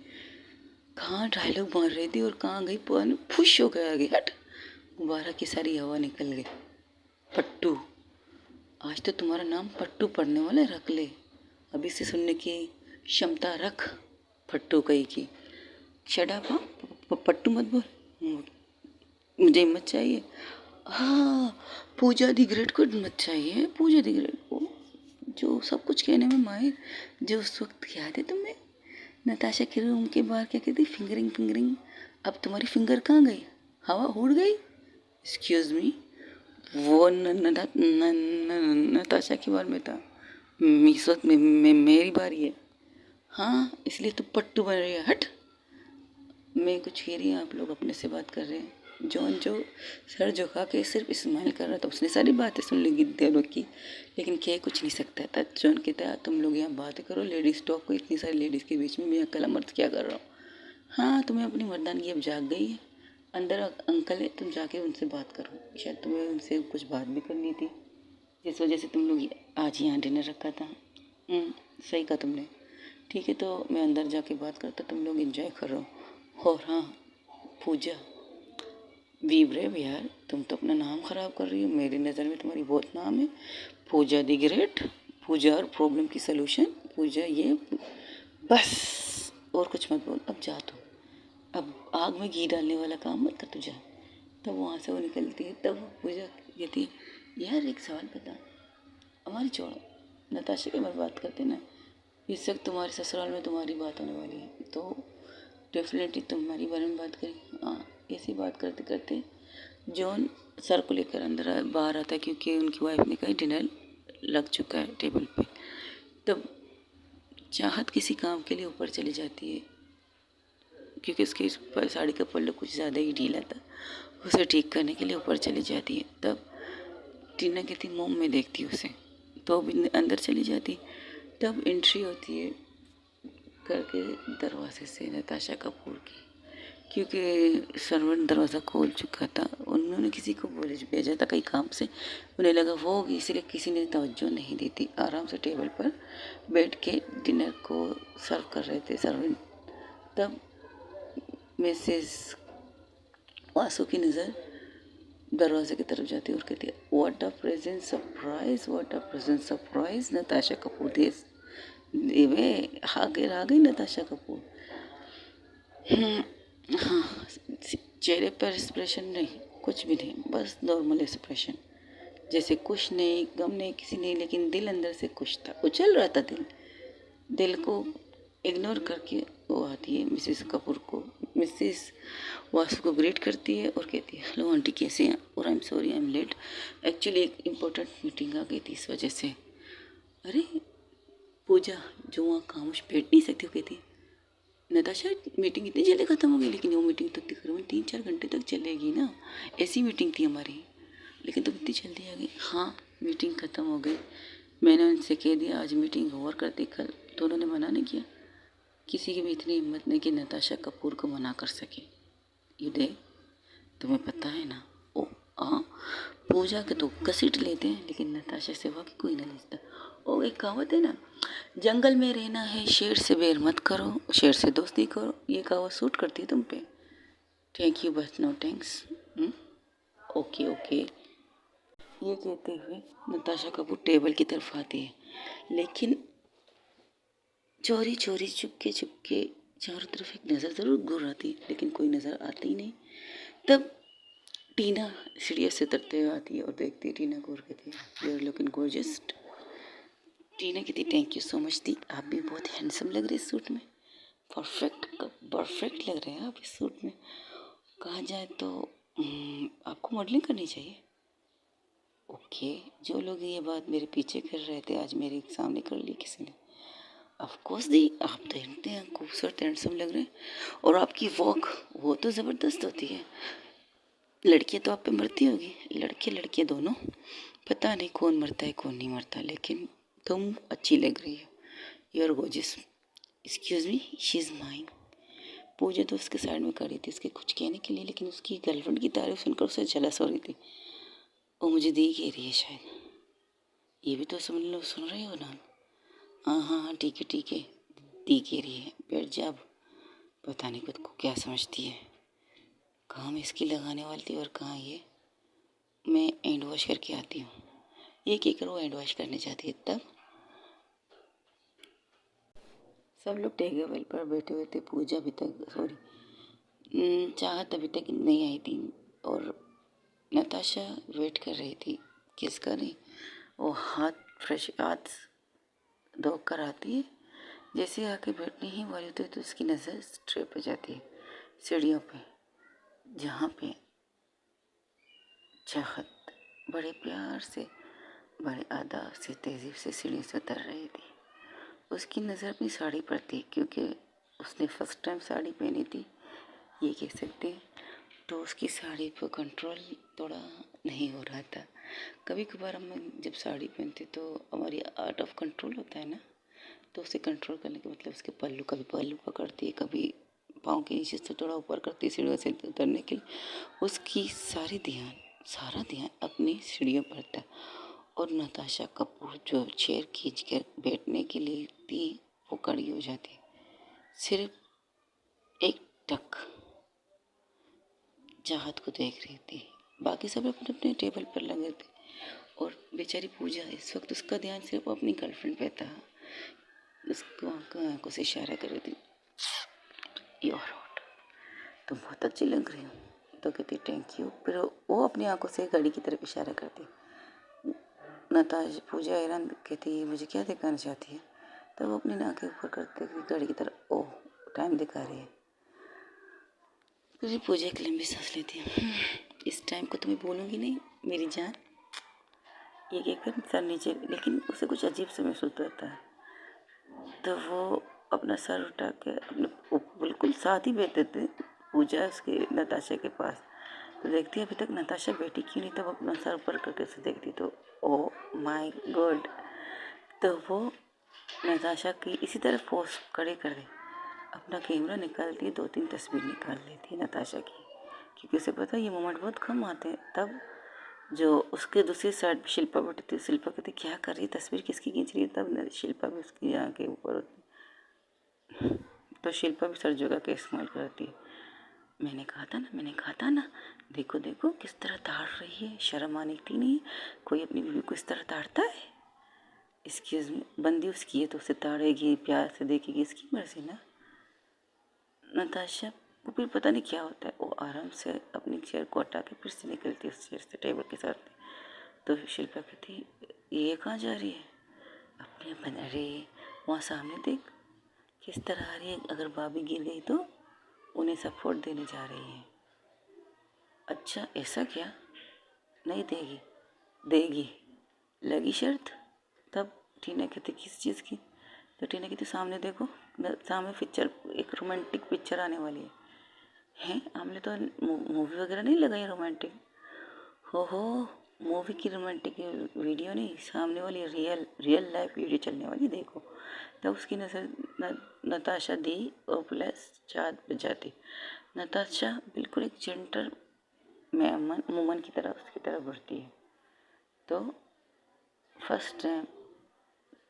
कहाँ डायलॉग मार रही थी और कहाँ गई, पान फुश हो गया, आगे हट, गुब्बारा की सारी हवा निकल गई। पट्टू, आज तो तुम्हारा नाम पट्टू पड़ने वाला है, रख ले, अभी से सुनने की क्षमता रख, फट्टू कही की। शट अप, हाँ पट्टू मत बोल, मुझे हिम्मत चाहिए। हाँ, पूजा दी ग्रेट को मत चाहिए, पूजा दी ग्रेट को जो सब कुछ कहने में माहिर, जो उस वक्त याद है तुम्हें नताशा के रूम के बाहर क्या कहती, फिंगरिंग फिंगरिंग, अब तुम्हारी फिंगर कहाँ गई, हवा उड़ गई। एक्सक्यूज मी, वो नताशा के बारे में था, इस वक्त मेरी बारी है। हाँ, इसलिए तो पट्टू बन रही है, हट। मैं कुछ कह रही हूँ, आप लोग अपने से बात कर रहे हैं। जॉन जो सर झुका के सिर्फ इस्तेमाल कर रहा था, उसने सारी बातें सुन ली दोनों की, लेकिन कह कुछ नहीं सकता था। जॉन कहता, तुम लोग यहाँ बातें करो, लेडीज़ टॉक को, इतनी सारी लेडीज़ के बीच में मैं अकेला मर्द क्या कर रहा हूँ। हाँ, तुम्हें अपनी मर्दानगी अब जाग गई है, अंदर अंकल है, तुम जाके उनसे बात करो, शायद तुम्हें उनसे कुछ बात भी करनी थी, जिस वजह से तुम लोग आज यहाँ डिनर रखा था। सही कहा तुमने। ठीक है, तो मैं अंदर जाके बात करता, तुम लोग एंजॉय करो। और हाँ पूजा, बी ब्रेव यार, तुम तो अपना नाम ख़राब कर रही हो, मेरी नज़र में तुम्हारी बहुत नाम है। पूजा दी ग्रेट, पूजा हर प्रॉब्लम की सलूशन, पूजा ये, बस और कुछ मत बोल, अब जा तू, अब आग में घी डालने वाला काम मत कर, तू जा। तब वहाँ से वो निकलती है, तब पूजा कहती है, यार एक सवाल बता, हमारी छोड़ो, नताशा के बारे में बात करते ना, इस वक्त तुम्हारे ससुराल में तुम्हारी बात होने वाली है, तो डेफिनेटली तुम्हारी बारे में बात करें। हाँ, ऐसी बात करते करते जॉन सर को लेकर अंदर बाहर आता है, क्योंकि उनकी वाइफ ने कहा डिनर लग चुका है टेबल पे। तब चाहत किसी काम के लिए ऊपर चली जाती है, क्योंकि उसके साड़ी का पल्लू कुछ ज़्यादा ही ढीला था, उसे ठीक करने के लिए ऊपर चली जाती है। तब टीना कहती, मोम में देखती उसे, तो भी अंदर चली जाती। तब एंट्री होती है करके दरवाजे से नताशा कपूर की, क्योंकि सर्वेंट दरवाज़ा खोल चुका था, उन्होंने किसी को भेजा था कई काम से, उन्हें लगा वो होगी, इसलिए किसी ने तवज्जो नहीं दी थी। आराम से टेबल पर बैठ के डिनर को सर्व कर रहे थे सर्वेंट। तब मिसेस वासु की नज़र दरवाजे की तरफ जाती है और कहती है, what a present surprise, what a present surprise, Natasha Kapoor देश देवे आ गई नताशा कपूर। हाँ, चेहरे पर एक्सप्रेशन नहीं, कुछ भी नहीं, बस नॉर्मल एक्सप्रेशन, जैसे कुछ नहीं, गम नहीं, किसी नहीं, लेकिन दिल अंदर से कुछ था, उछल रहा था दिल। दिल को इग्नोर करके वो आती है मिसेस वासु को ग्रीट करती है और कहती है, हेलो आंटी कैसे हैं, और I am sorry I am late, actually एक इम्पोर्टेंट मीटिंग आ गई थी इस वजह से। अरे पूजा, जो वहाँ खामोश बैठ नहीं सकती, वो कहती है, नताशा मीटिंग इतनी जल्दी ख़त्म हो गई, लेकिन वो मीटिंग तो तकरीबन 3-4 घंटे तक चलेगी ना, ऐसी मीटिंग थी हमारी, लेकिन तुम इतनी जल्दी आ गई। हाँ, मीटिंग ख़त्म हो गई, मैंने उनसे कह दिया आज मीटिंग ओवर कर दी कल, तो उन्होंने मना नहीं किया। किसी की भी इतनी हिम्मत नहीं कि नताशा कपूर को मना कर सके। ये दे, तुम्हें पता है ना, ओ हाँ, पूजा के तो घसीट लेते हैं, लेकिन नताशा से वाकई कोई ना लेता। ओ एक कहावत है ना, जंगल में रहना है शेर से बैर मत करो, शेर से दोस्ती करो, ये कहावत सूट करती है तुम पे। Thank you but no thanks. Okay okay, ये कहते हुए नताशा कपूर टेबल की तरफ आती है, लेकिन चोरी चोरी चुपके चुपके चारों तरफ एक नज़र ज़रूर घूर आती, लेकिन कोई नज़र आती ही नहीं। तब टीना सीढ़ियों से उतरते हुए आती है और देखती है टीना को और कहती है, यू आर लुकिंग गॉर्जियस। टीना कहती, थैंक यू सो मच दी, आप भी बहुत हैंडसम लग रहे हैं इस सूट में, परफेक्ट परफेक्ट लग रहे हैं आप इस सूट में। कहा जाए तो आपको मॉडलिंग करनी चाहिए। ओके, जो लोग ये बात मेरे पीछे कर रहे थे, आज मेरे सामने कर ली किसी ने। ऑफ कोर्स दी, आप तो इतने खूबसूरत हैंडसम लग रहे हैं, और आपकी वॉक वो तो ज़बरदस्त होती है। लड़कियां तो आप पे मरती होगी, लड़के लड़के दोनों, पता नहीं कौन मरता है कौन नहीं मरता, लेकिन तुम अच्छी लग रही हो, you are gorgeous. Excuse me, she is mine. Pooja तो उसके साइड में खड़ी थी उसके कुछ कहने के लिए, लेकिन उसकी गर्लफ्रेंड की तारीफ सुनकर उसे जलस हो रही थी। वो मुझे दी कह रही है शायद, ये भी तो समझ लो, सुन रही हो ना। हाँ हाँ हाँ, ठीक है, दी कह रही है, बैठ जा अब। पता नहीं खुद को क्या समझती है, कहाँ मैं इसकी लगाने वाली थी और कहाँ ये। मैं हैंड वॉश करके आती हूँ, ये कहकर वो हैंड वॉश करने जाती है। तब सब लोग टेबल पर बैठे हुए थे, पूजा अभी तक, सॉरी चाहत अभी तक नहीं आई थी, और नताशा वेट कर रही थी, किसका नहीं, वो फ्रेश हाथ धो कर आती है। जैसे आके बैठने ही वाली होती है तो उसकी नज़र स्ट्रे पे जाती है सीढ़ियों पे, जहाँ पे चाहत बड़े प्यार से, बड़े आदाब से, तेज़ी से सीढ़ी से उतर रही थी। उसकी नज़र अपनी साड़ी पर थी, क्योंकि उसने फर्स्ट टाइम साड़ी पहनी थी, ये कह सकते हैं। तो उसकी साड़ी पर कंट्रोल थोड़ा नहीं हो रहा था। कभी कभार हम जब साड़ी पहनते तो हमारी आउट ऑफ कंट्रोल होता है ना, तो उसे कंट्रोल करने का मतलब उसके पल्लू, कभी पल्लू पकड़ती है, कभी पाँव के नीचे से थोड़ा ऊपर करती है सीढ़ियों से उतरने के लिए। उसकी सारा ध्यान अपनी सीढ़ियों पर था। और नताशा कपूर जो चेयर खींच कर बैठने के लिए थी, वो खड़ी हो जाती, सिर्फ एक टक चाहत को देख रही थी। बाकी सब अपने अपने टेबल पर लगे थे और बेचारी पूजा इस वक्त उसका ध्यान सिर्फ अपनी गर्लफ्रेंड पे था। उसको आंखों से इशारा कर रही थी, यू आर हॉट, तुम बहुत अच्छी लग रही हो। तो कहती थैंक यू, फिर वो अपनी आंखों से घड़ी की तरफ इशारा करती। नताशा पूजा हैरान कहती मुझे क्या दिखाना चाहती है, तो वो अपनी नाक के ऊपर करते घड़ी की तरफ, ओह टाइम दिखा रही है। फिर पूजा एक लंबी सांस लेती है, इस टाइम को तुम्हें बोलूँगी नहीं मेरी जान, ये कहकर सर नीचे, लेकिन उसे कुछ अजीब सा महसूस होता है। तो वो अपना सर उठा के अपने बिल्कुल साथ ही बैठे थे पूजा उसके नताशा के पास। तो देखती अभी तक नताशा बेटी क्यों नहीं, तब अपना सर ऊपर करके उसे देखती तो ओ माय गॉड। तो वो नताशा की इसी तरह पोज खड़े कर दी, अपना कैमरा निकालती है, 2-3 तस्वीर निकाल लेती है नताशा की, क्योंकि उसे पता है ये मोमेंट बहुत कम आते हैं। तब जो उसके दूसरी साइड शिल्पा बैठी थी, शिल्पा कहती क्या कर रही है, तस्वीर किसकी खींच रही है, तब शिल्पा भी उसकी यहाँ के ऊपर होती। तो शिल्पा भी सर जगह के इस्तेमाल करती है, मैंने कहा था ना, देखो देखो किस तरह ताड़ रही है, शर्म आने की नहीं, कोई अपनी बीवी को इस तरह ताड़ता है। इसकी बंदी उसकी है तो उसे ताड़ेगी, प्यार से देखेगी, इसकी मर्जी ना। नताशा को फिर पता नहीं क्या होता है, वो आराम से अपनी चेयर को हटा के फिर से निकलती है उस चेयर से टेबल के साथ। तो शिल्पा कहती ये कहाँ जा रही है, अपने बना रही, वहाँ सामने देख किस तरह आ रही है, अगर भाभी गिर गई तो उन्हें सपोर्ट देने जा रही है। अच्छा ऐसा क्या, नहीं देगी, देगी, लगी शर्त। तब टीना कहती किस चीज़ की, तो टीना कहती सामने देखो, सामने पिक्चर, एक रोमांटिक पिक्चर आने वाली है। हैं हमने तो मूवी वगैरह नहीं लगाई रोमांटिक, हो मूवी की रोमांटिक वीडियो नहीं, सामने वाली रियल लाइफ वीडियो चलने वाली, देखो। तब उसकी नज़र नताशा दी और प्लस चाँद पे जाती। नताशा बिल्कुल एक जेंटल वुमन की तरह उसकी तरफ बढ़ती है। तो फर्स्ट टाइम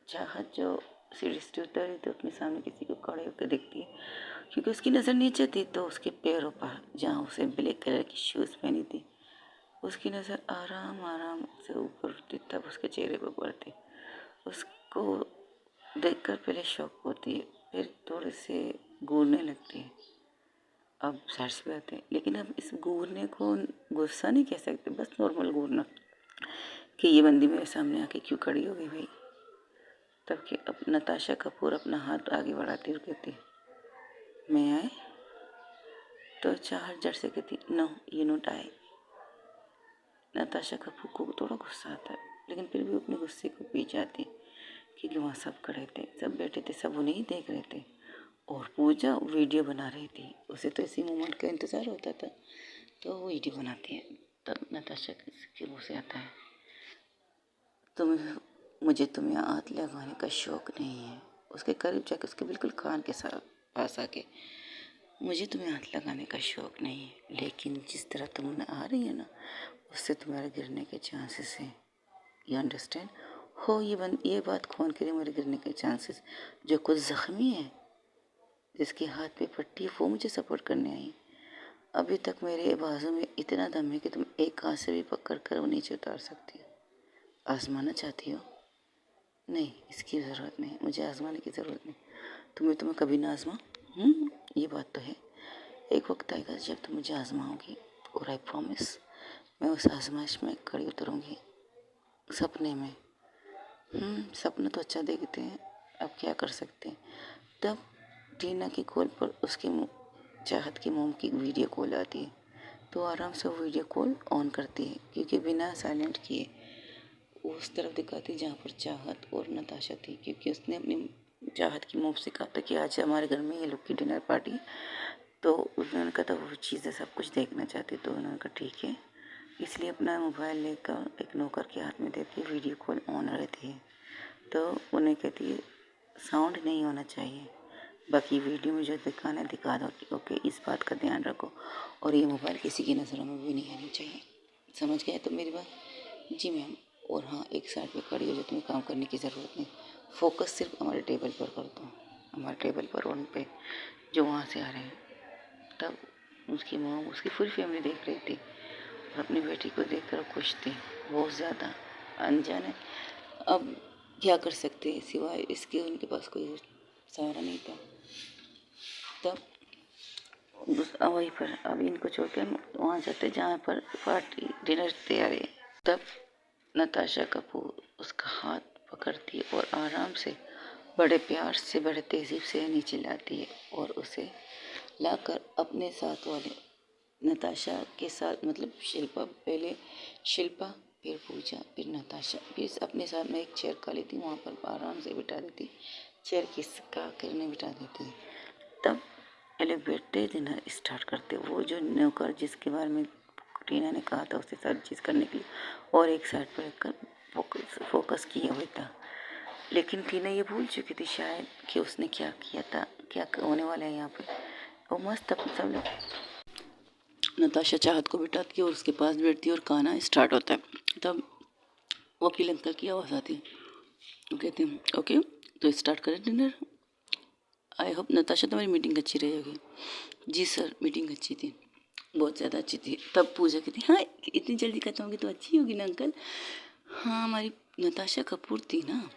चाहत जो सीढ़ी से उतरी तो अपने सामने किसी को खड़े होकर देखती है, क्योंकि उसकी नज़र नीचे थी, तो उसके पैरों पर जहाँ उसे ब्लैक कलर की शूज़ पहनी थी, उसकी नज़र आराम आराम से ऊपर उठती, तब उसके चेहरे पर पड़ती। उसको देखकर पहले शौक होती है, फिर थोड़े से घूरने लगती है। अब सर पे आते हैं, लेकिन अब इस घूरने को गुस्सा नहीं कह सकते, बस नॉर्मल घूरना, कि ये बंदी मेरे सामने आके क्यों खड़ी हो गई भाई। तब कि अब नताशा कपूर अपना हाथ आगे बढ़ाती हुई कहती मैं आए, तो चाहत जट से कहती नो यू नॉट आए। नताशा कपूर को थोड़ा गुस्सा आता है, लेकिन फिर भी अपने गुस्से को पी जाती, क्योंकि वहाँ सब खड़े थे, सब बैठे थे, सब उन्हें ही देख रहे थे और पूजा वीडियो बना रही थी। उसे तो इसी मोमेंट का इंतज़ार होता था, तो वो वीडियो बनाती है। तब नताशा के मुँह से आता है मुझे तुम्हें हाथ लगाने का शौक़ नहीं है। उसके करीब जाके उसके बिल्कुल कान के साथ पास आके, मुझे तुम्हें हाथ लगाने का शौक़ नहीं है, लेकिन जिस तरह तुम आ रही है ना, उससे तुम्हारे गिरने के चांसेस हैं। यू अंडरस्टैंड हो, ये बात कौन करे, मेरे गिरने के चांसेस, जो कुछ ज़ख्मी है, जिसके हाथ पे पट्टी है, वो मुझे सपोर्ट करने आई। अभी तक मेरे बाजू में इतना दम है कि तुम एक हाथ से भी पकड़ कर वो नीचे उतार सकती हो। आजमाना चाहती हो? नहीं, इसकी ज़रूरत नहीं, मुझे आजमाने की ज़रूरत नहीं, तुम्हें कभी ना आजमा। ये बात तो है, एक वक्त आएगा जब तुम मुझे आजमाओगी, और आई प्रॉमिस मैं उस आजमाइश में खड़ी उतरूँगी सपने में। सपना तो अच्छा देखते हैं, अब क्या कर सकते हैं। तब टीना की कॉल पर उसकी चाहत की मोम की वीडियो कॉल आती है, तो आराम से वो वीडियो कॉल ऑन करती है, क्योंकि बिना साइलेंट किए उस तरफ दिखाती जहाँ पर चाहत और नताशा थी, क्योंकि उसने अपनी चाहत की मोम से कहा था कि आज हमारे घर में ये लोग की डिनर पार्टी। तो उन्होंने कहा था वो चीज़ें सब कुछ देखना चाहती, तो उन्होंने कहा ठीक है, इसलिए अपना मोबाइल लेकर एक नौकर के हाथ में देती वीडियो कॉल ऑन रहती है। तो उन्हें कहती है साउंड नहीं होना चाहिए, बाकी वीडियो में जो दिखाना है दिखा दो, ओके, इस बात का ध्यान रखो, और ये मोबाइल किसी की नज़रों में भी नहीं आनी चाहिए। समझ गए तो मेरी बात? जी मैम। और हाँ, एक साइड पे खड़ी हो जो तुम्हें काम करने की ज़रूरत नहीं, फोकस सिर्फ हमारे टेबल पर कर दो, हमारे टेबल पर उन पे जो वहाँ से आ रहे हैं। तब उसकी माँ, उसकी पूरी फैमिली देख रही थी और अपनी बेटी को देखकर खुश थी, बहुत ज़्यादा। अनजान है, अब क्या कर सकते हैं सिवाय इसके, उनके पास कोई सहारा नहीं था। तब वहीं पर अब इनको छोड़ के हम वहाँ जाते जहाँ पर पार्टी डिनर तैयार है। तब नताशा कपूर उसका हाथ पकड़ती है और आराम से बड़े प्यार से बड़े तहजीब से नीचे लाती है और उसे लाकर अपने साथ वाले नताशा के साथ, मतलब शिल्पा, पहले शिल्पा फिर पूजा फिर नताशा, फिर अपने साथ में एक चेयर खा लेती, वहाँ पर आराम से बिठा देती, चेयर किसका करने बिठा देती। तब एलिवेटेड डिनर स्टार्ट करते, वो जो नौकर जिसके बारे में टीना ने कहा था उसे सारी चीज़ करने के लिए, और एक साइड पर रखकर फोकस किया हुआ था। लेकिन टीना ये भूल चुकी थी शायद कि उसने क्या किया था, क्या होने वाला है यहाँ पे। वो मस्त अपने सब लोग, नताशा चाहत को बिठाती है और उसके पास बैठती है और खाना स्टार्ट होता है। तब वकील अंकल की आवाज़ आती है, वो कहते हैं ओके तो स्टार्ट करें डिनर। आई होप नताशा तुम्हारी मीटिंग अच्छी रही होगी। जी सर, मीटिंग अच्छी थी, बहुत ज़्यादा अच्छी थी। तब पूजा कहती हाँ, इतनी जल्दी खत्म होगी तो अच्छी होगी ना अंकल। हाँ, हमारी नताशा कपूर थी ना,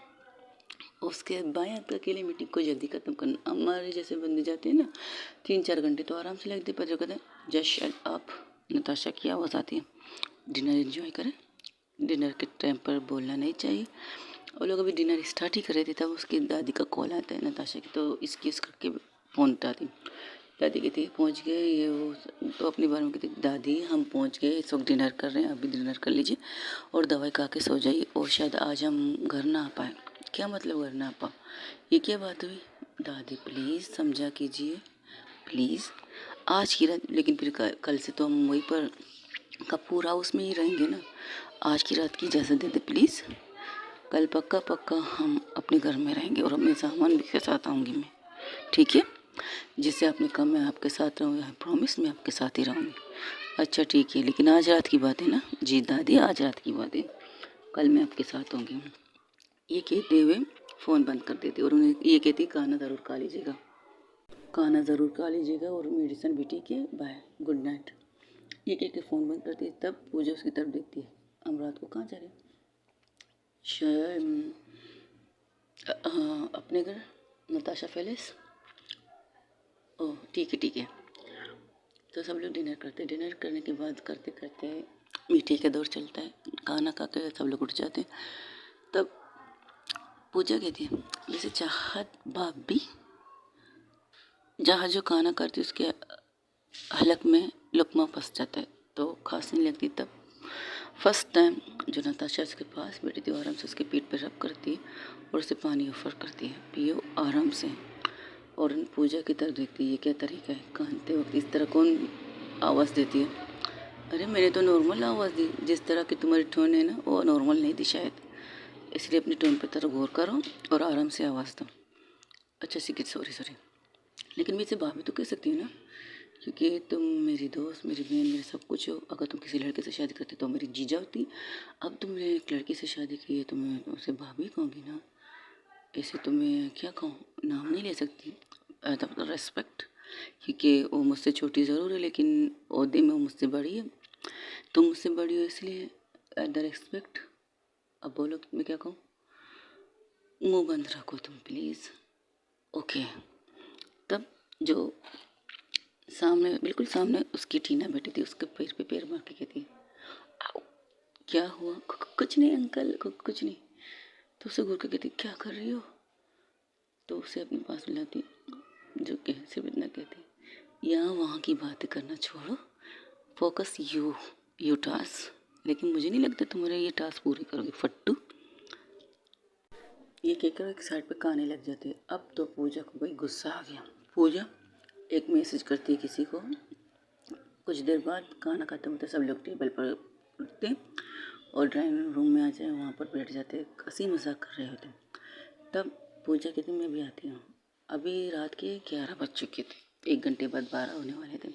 उसके बाएं हाथ का अकेले मीटिंग को जल्दी खत्म करना। हमारे जैसे बंदे जाते हैं ना 3-4 घंटे तो आराम से लगते, पर जो कहते हैं जस्ट शट अप। नताशा की आवाज़ आती है, डिनर एंजॉय करें, डिनर के टाइम पर बोलना नहीं चाहिए। और लोग अभी डिनर स्टार्ट ही कर रहे थे, तब उसकी दादी का कॉल आता है नताशा की, तो इसकिस करके फ़ोन उठाती। दादी कहती पहुँच गए ये वो, तो अपने बारे में कहती दादी हम पहुँच गए, इस वक्त डिनर कर रहे हैं, अभी डिनर कर लीजिए और दवाई खा के सो जाइए, और शायद आज हम घर ना आ पाए। क्या मतलब घर ना आ पाओ, ये क्या बात हुई? दादी प्लीज़ समझा कीजिए प्लीज़, आज की रात, लेकिन फिर कल से तो हम वहीं पर कपूर हाउस में ही रहेंगे ना, आज की रात की इजाज़त दे दे प्लीज़, कल पक्का पक्का हम अपने घर में रहेंगे और अपने सामान भी के साथ आऊँगी मैं, ठीक है? जिससे आपने कहा मैं आपके साथ रहूँगी, आई प्रॉमिस मैं आपके साथ ही रहूँगी। अच्छा ठीक है, लेकिन आज रात की बात है ना? जी दादी, आज रात की बात है, कल मैं आपके साथ होंगी। ये कहते हुए फ़ोन बंद कर देते और उन्हें ये कहती खाना ज़रूर खा लीजिएगा, खाना ज़रूर खा लीजिएगा और मेडिसिन भी, ठीक है, बाय, गुड नाइट। ये कह के फ़ोन बंद करती है। तब पूजा उसकी तरफ देखती है, हम रात को कहाँ जा रहे हैं? शायद अपने घर, नताशा पैलेस। ओह ठीक है ठीक है। तो सब लोग डिनर करते, डिनर करने के बाद करते करते मीठे का दौर चलता है, खाना खा के सब लोग उठ जाते हैं। तब पूजा कहती है जैसे चाहत भाभी, जहाँ जो खाना करती उसके हलक में लुकमा फंस जाता है तो खांस नहीं लगती। तब फर्स्ट टाइम जो नताशा उसके पास बैठी थी आराम से उसके पीठ पे रब करती है और उसे पानी ऑफर करती है, पियो आराम से। और पूजा की तरफ देखती है, ये क्या तरीका है, कानते वक्त इस तरह कौन आवाज़ देती है? अरे मैंने तो नॉर्मल आवाज़ दी, जिस तरह की तुम्हारी टोन है ना वो नॉर्मल नहीं दी शायद, इसलिए अपनी टोन पर तरह गौर करो और आराम से आवाज़ दो। अच्छा सीखी, सॉरी सॉरी, लेकिन मैं इसे भाभी तो कह सकती हूँ ना, क्योंकि तुम मेरी दोस्त, मेरी बहन, मेरे सब कुछ हो। अगर तुम किसी लड़के से शादी करती तो मेरी जीजा होती, अब तुमने एक लड़की से शादी की है तो मैं उसे भाभी कहूँगी ना, ऐसे तो मैं क्या कहूँ, नाम नहीं ले सकती, रेस्पेक्ट, क्योंकि वो मुझसे छोटी ज़रूर है लेकिन ओहदे में वो मुझसे बड़ी है, तुम मुझसे बड़ी हो इसलिए एट द रिस्पेक्ट। अब बोलो मैं क्या कहूँ, मुँह बंद रखो तुम प्लीज़, ओके। तब जो सामने, बिल्कुल सामने उसकी टीना बैठी थी, उसके पैर पे पैर मार के कहती क्या हुआ? कुछ नहीं अंकल, कुछ नहीं। तो उसे घूर के कहती क्या कर रही हो? तो उसे अपने पास बुलाती, जो कि सिर्फ इतना कहती यहाँ वहाँ की बातें करना छोड़ो, फोकस यू टास्क। लेकिन मुझे नहीं लगता तुम्हारे ये टास्क पूरे करोगे फट्टू। ये कहकर एक साइड पे गाने लग जाते हैं। अब तो पूजा को भाई गुस्सा आ गया। पूजा एक मैसेज करती है किसी को। कुछ देर बाद खाना खत्म होता है, सब लोग टेबल पर उठते और ड्राइंग रूम में आ जाए, वहाँ पर बैठ जाते, हंसी मजाक कर रहे होते। तब पूजा कहती मैं भी आती हूँ। अभी रात के 11 बज चुके थे, 1 घंटे बाद 12 होने वाले थे।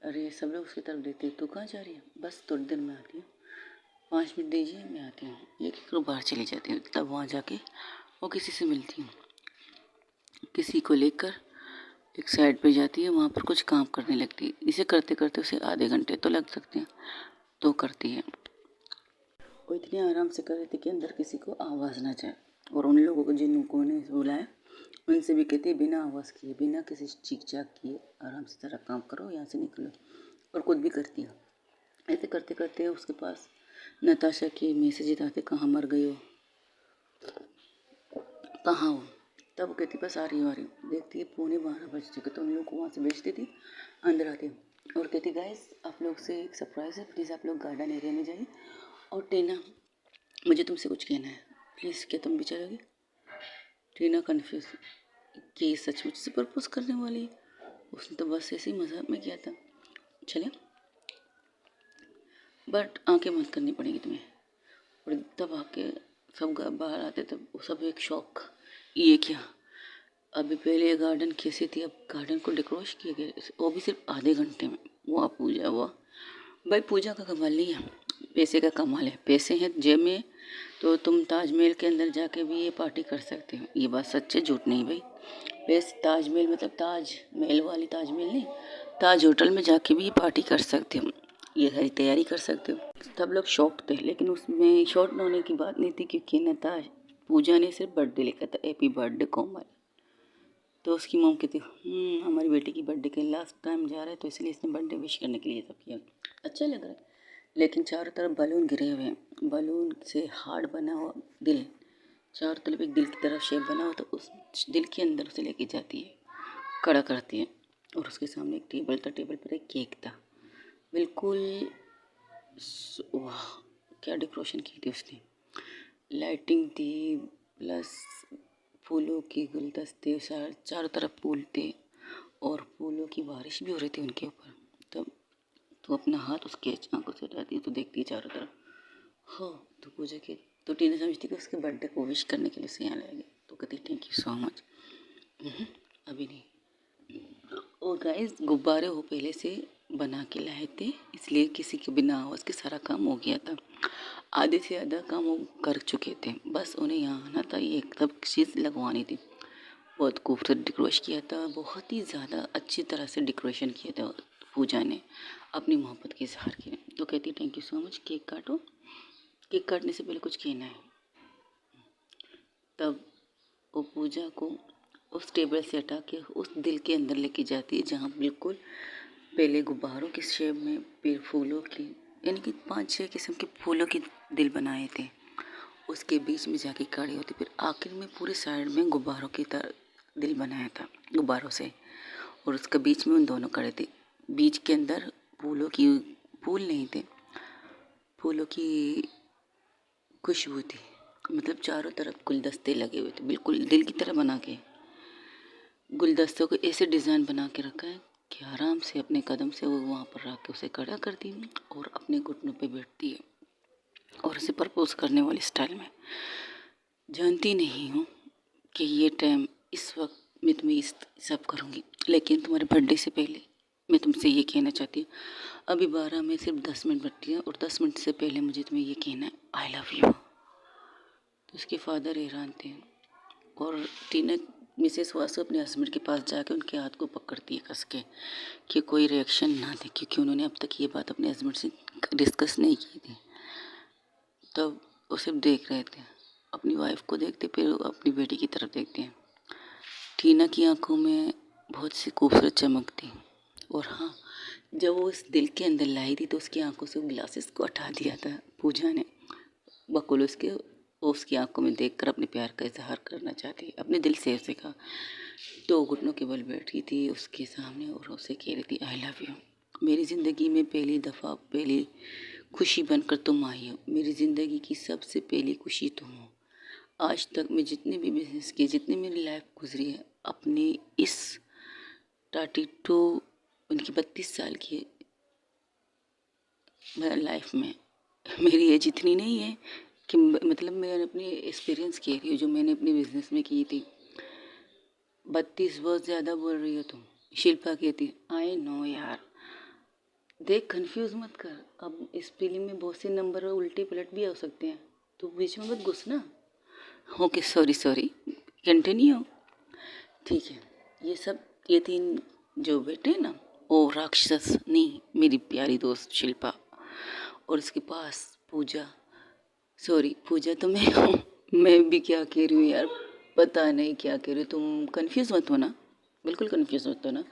अरे सब लोग उसकी तरफ देखते, तू कहाँ जा रही है? बस थोड़ी देर में आती हूँ, 5 मिनट दीजिए मैं आती हूँ। ये कहकर बाहर चली जाती हूँ। तब वहाँ जाके वो किसी से मिलती हूँ, किसी को लेकर एक साइड पे जाती है, वहाँ पर कुछ काम करने लगती है। इसे करते करते उसे आधे घंटे तो लग सकते हैं, तो करती है। वो इतने आराम से कर रही थी कि अंदर किसी को आवाज़ ना जाए। और उन लोगों को जिन लोगों ने बुलाया उनसे भी कहती है बिना आवाज़ किए, बिना किसी चीख चाक किए आराम से सारा काम करो, यहाँ से निकलो। और खुद भी करती है। ऐसे करते करते उसके पास नताशा के मैसेज आते, कहाँ मर गई हो, कहाँ हो? तब वो कहती बस आ रही हूँ। देखती है 11:15 बज चुके, तो उन लोग को वहाँ से भेज देती, अंदर आती और कहती गाइस आप लोग से एक सरप्राइज़ है, प्लीज़ आप लोग गार्डन एरिया में जाइए। और टीना मुझे तुमसे कुछ कहना है, प्लीज़ क्या तुम भी चलोगे? टीना कन्फ्यूज कि सचमुच से प्रपोज करने वाली है, उसने तो बस ऐसे ही मजाक में किया था। चले बट आंखें बंद करनी पड़ेगी तुम्हें। और तब आके सब बाहर आते, तब वो सब एक शौक, ये क्या? अभी पहले ये गार्डन कैसी थी, अब गार्डन को डेकोरेट किया गया, वो भी सिर्फ आधे घंटे में। वाह पूजा वाह। भाई पूजा का कमाल नहीं है, पैसे का कमाल है। पैसे हैं जेब में तो तुम ताजमहल के अंदर जाके भी ये पार्टी कर सकते हो। ये बात सच है, झूठ नहीं भाई। पैसे ताजमहल मतलब ताजमहल वाली ताजमहल नहीं, ताज होटल में जाके भी ये पार्टी कर सकते हो, ये सारी तैयारी कर सकते हो। सब लोग शॉक थे, लेकिन उसमें शॉर्ट होने की बात नहीं थी, क्योंकि नताज पूजा ने सिर्फ बर्थडे लिखा था, हैप्पी बर्थडे कोमल। तो उसकी मॉम कहती हमारी बेटी की बर्थडे के लास्ट टाइम जा रहा है, तो इसलिए इसने बर्थडे विश करने के लिए सब किया। अच्छा लग रहा है। लेकिन चारों तरफ बलून गिरे हुए हैं, बलून से हार्ट बना हुआ दिल, चारों तरफ एक दिल की तरफ शेप बना हुआ, तो उस दिल के अंदर उसे लेके जाती है, खड़ा करती है। और उसके सामने एक टेबल था, टेबल पर एक केक था, बिल्कुल वाह क्या डेकोरेशन की थी उसने। लाइटिंग थी, प्लस फूलों के गुलदस्ते, चारों तरफ फूल थे और फूलों की बारिश भी हो रही थी उनके ऊपर। तब तो अपना हाथ उसके आंखों से हटाती है, तो देखती है चारों तरफ। हाँ तो पूजा के तो टीना समझती कि उसके बर्थडे को विश करने के लिए उसे यहाँ लाया गया, तो कहती थैंक यू सो मच। अभी नहीं। और गाइस गुब्बारे वो पहले से बना के लाए थे, इसलिए किसी के बिना आवाज़ के सारा काम हो गया था। आधे से ज़्यादा काम वो कर चुके थे, बस उन्हें यहाँ आना था, ये सब चीज़ लगवानी थी। बहुत खूबसूरत डेकोरेशन किया था, बहुत ही ज़्यादा अच्छी तरह से डेकोरेशन किया था पूजा ने अपनी मोहब्बत के इजहार के लिए। तो कहती thank you so much, cake काटो। केक काटने से पहले कुछ कहना है। तब वो पूजा को उस टेबल से हटा के उस दिल के अंदर लेके जाती है, जहाँ बिल्कुल पहले गुब्बारों की शेप में, फिर फूलों की, यानी कि 5-6 किस्म के फूलों के दिल बनाए थे, उसके बीच में जाके खड़ी होती, फिर आखिर में पूरे साइड में गुब्बारों की तरह दिल बनाया था गुब्बारों से, और उसके बीच में उन दोनों खड़े थे। बीच के अंदर फूलों की, फूल नहीं थे, फूलों की खुशबू थी, मतलब चारों तरफ गुलदस्ते लगे हुए थे, बिल्कुल दिल की तरह बना के। गुलदस्तों को ऐसे डिज़ाइन बना के रखा है कि आराम से अपने कदम से वो वहाँ पर रख के उसे खड़ा करती है और अपने घुटनों पे बैठती है और उसे प्रपोज करने वाली स्टाइल में। जानती नहीं हूँ कि ये टाइम इस वक्त मैं तुम्हें इस सब करूँगी, लेकिन तुम्हारे बर्थडे से पहले मैं तुमसे ये कहना चाहती हूँ, अभी 12 में सिर्फ 10 मिनट बचती है और 10 मिनट से पहले मुझे तुम्हें ये कहना है आई लव यू। तो उसके फादर हैरान थे और टीना मिसेस वासु अपने हस्बैंड के पास जाकर उनके हाथ को पकड़ती है कस के कि कोई रिएक्शन ना दे, क्योंकि उन्होंने अब तक ये बात अपने हस्बैंड से डिस्कस नहीं की थी। तब वो सिर्फ देख रहे थे, अपनी वाइफ को देखते, फिर अपनी बेटी की तरफ देखते हैं। टीना की आंखों में बहुत सी खूबसूरत चमक थी, और हाँ, जब वो इस दिल के अंदर लाई थी तो उसकी आंखों से ग्लासेस को हटा दिया था पूजा ने। बकुल उसकी आंखों में देखकर अपने प्यार का इजहार करना चाहती है, अपने दिल से उसे कहा। दो घुटनों के बल बैठी थी उसके सामने और उसे कह रही थी आई लव यू। मेरी ज़िंदगी में पहली दफ़ा पहली खुशी बनकर तुम आई हो। मेरी ज़िंदगी की सबसे पहली खुशी तुम हो। आज तक मैं जितने भी बिजनेस किए, जितनी मेरी लाइफ गुजरी है, अपनी इस 32 उनकी 32 साल की लाइफ में मेरी एज इतनी नहीं है कि मतलब मैं अपनी एक्सपीरियंस कह रही हूँ जो मैंने अपने बिजनेस में की थी। 32 बहुत ज़्यादा बोल रही हो तुम, शिल्पा कहती। आई नो यार, देख कंफ्यूज मत कर। अब इस फिल्म में बहुत से नंबर उल्टे पलट भी हो सकते हैं, तो बीच में मत घुस ना। Okay sorry continue. ठीक है, ये तीन जो बेटे हैं ना, वो राक्षस नहीं, मेरी प्यारी दोस्त शिल्पा और उसके पास पूजा। सॉरी पूजा तो मैं हूँ, मैं भी क्या कह रही हूँ यार, पता नहीं क्या कह रही हूँ। तुम कंफ्यूज मत हो ना, बिल्कुल कंफ्यूज मत हो ना।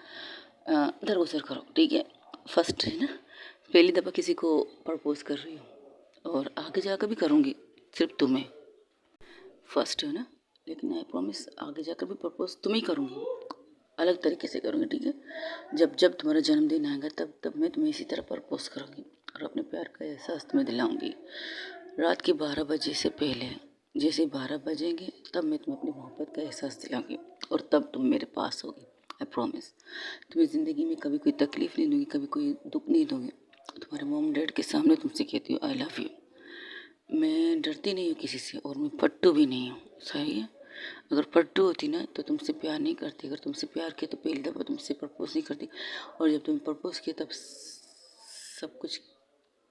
इधर गुजर करो, ठीक है। फर्स्ट है ना, पहली दफ़ा किसी को प्रपोज कर रही हूँ और आगे जाकर भी करूँगी, सिर्फ तुम्हें। फर्स्ट है ना, लेकिन आई प्रॉमिस आगे जाकर भी प्रपोज तुम्हें ही करूँगी, अलग तरीके से करूँगी, ठीक है। जब जब तुम्हारा जन्मदिन आएगा तब तब मैं तुम्हें इसी तरह प्रपोज करूँगी और अपने प्यार का एहसास तुम्हें दिलाऊँगी। रात के 12 बजे से पहले, जैसे 12 बजेंगे तब मैं तुम्हें अपनी मोहब्बत का एहसास दिलाऊँगी और तब तुम मेरे पास होगी। आई प्रॉमिस तुम्हें ज़िंदगी में कभी कोई तकलीफ़ नहीं दूँगी, कभी कोई दुख नहीं दूँगी। तुम्हारे मॉम डैड के सामने तुमसे कहती हूँ आई लव यू। मैं डरती नहीं हूँ किसी से और मैं पट्टू भी नहीं हूँ, सही है। अगर पट्टू होती ना तो तुमसे प्यार नहीं करती। अगर तुमसे प्यार किया तो पहली दफ़ा तुमसे प्रपोज नहीं करती, और जब तुमने प्रपोज किया तब सब कुछ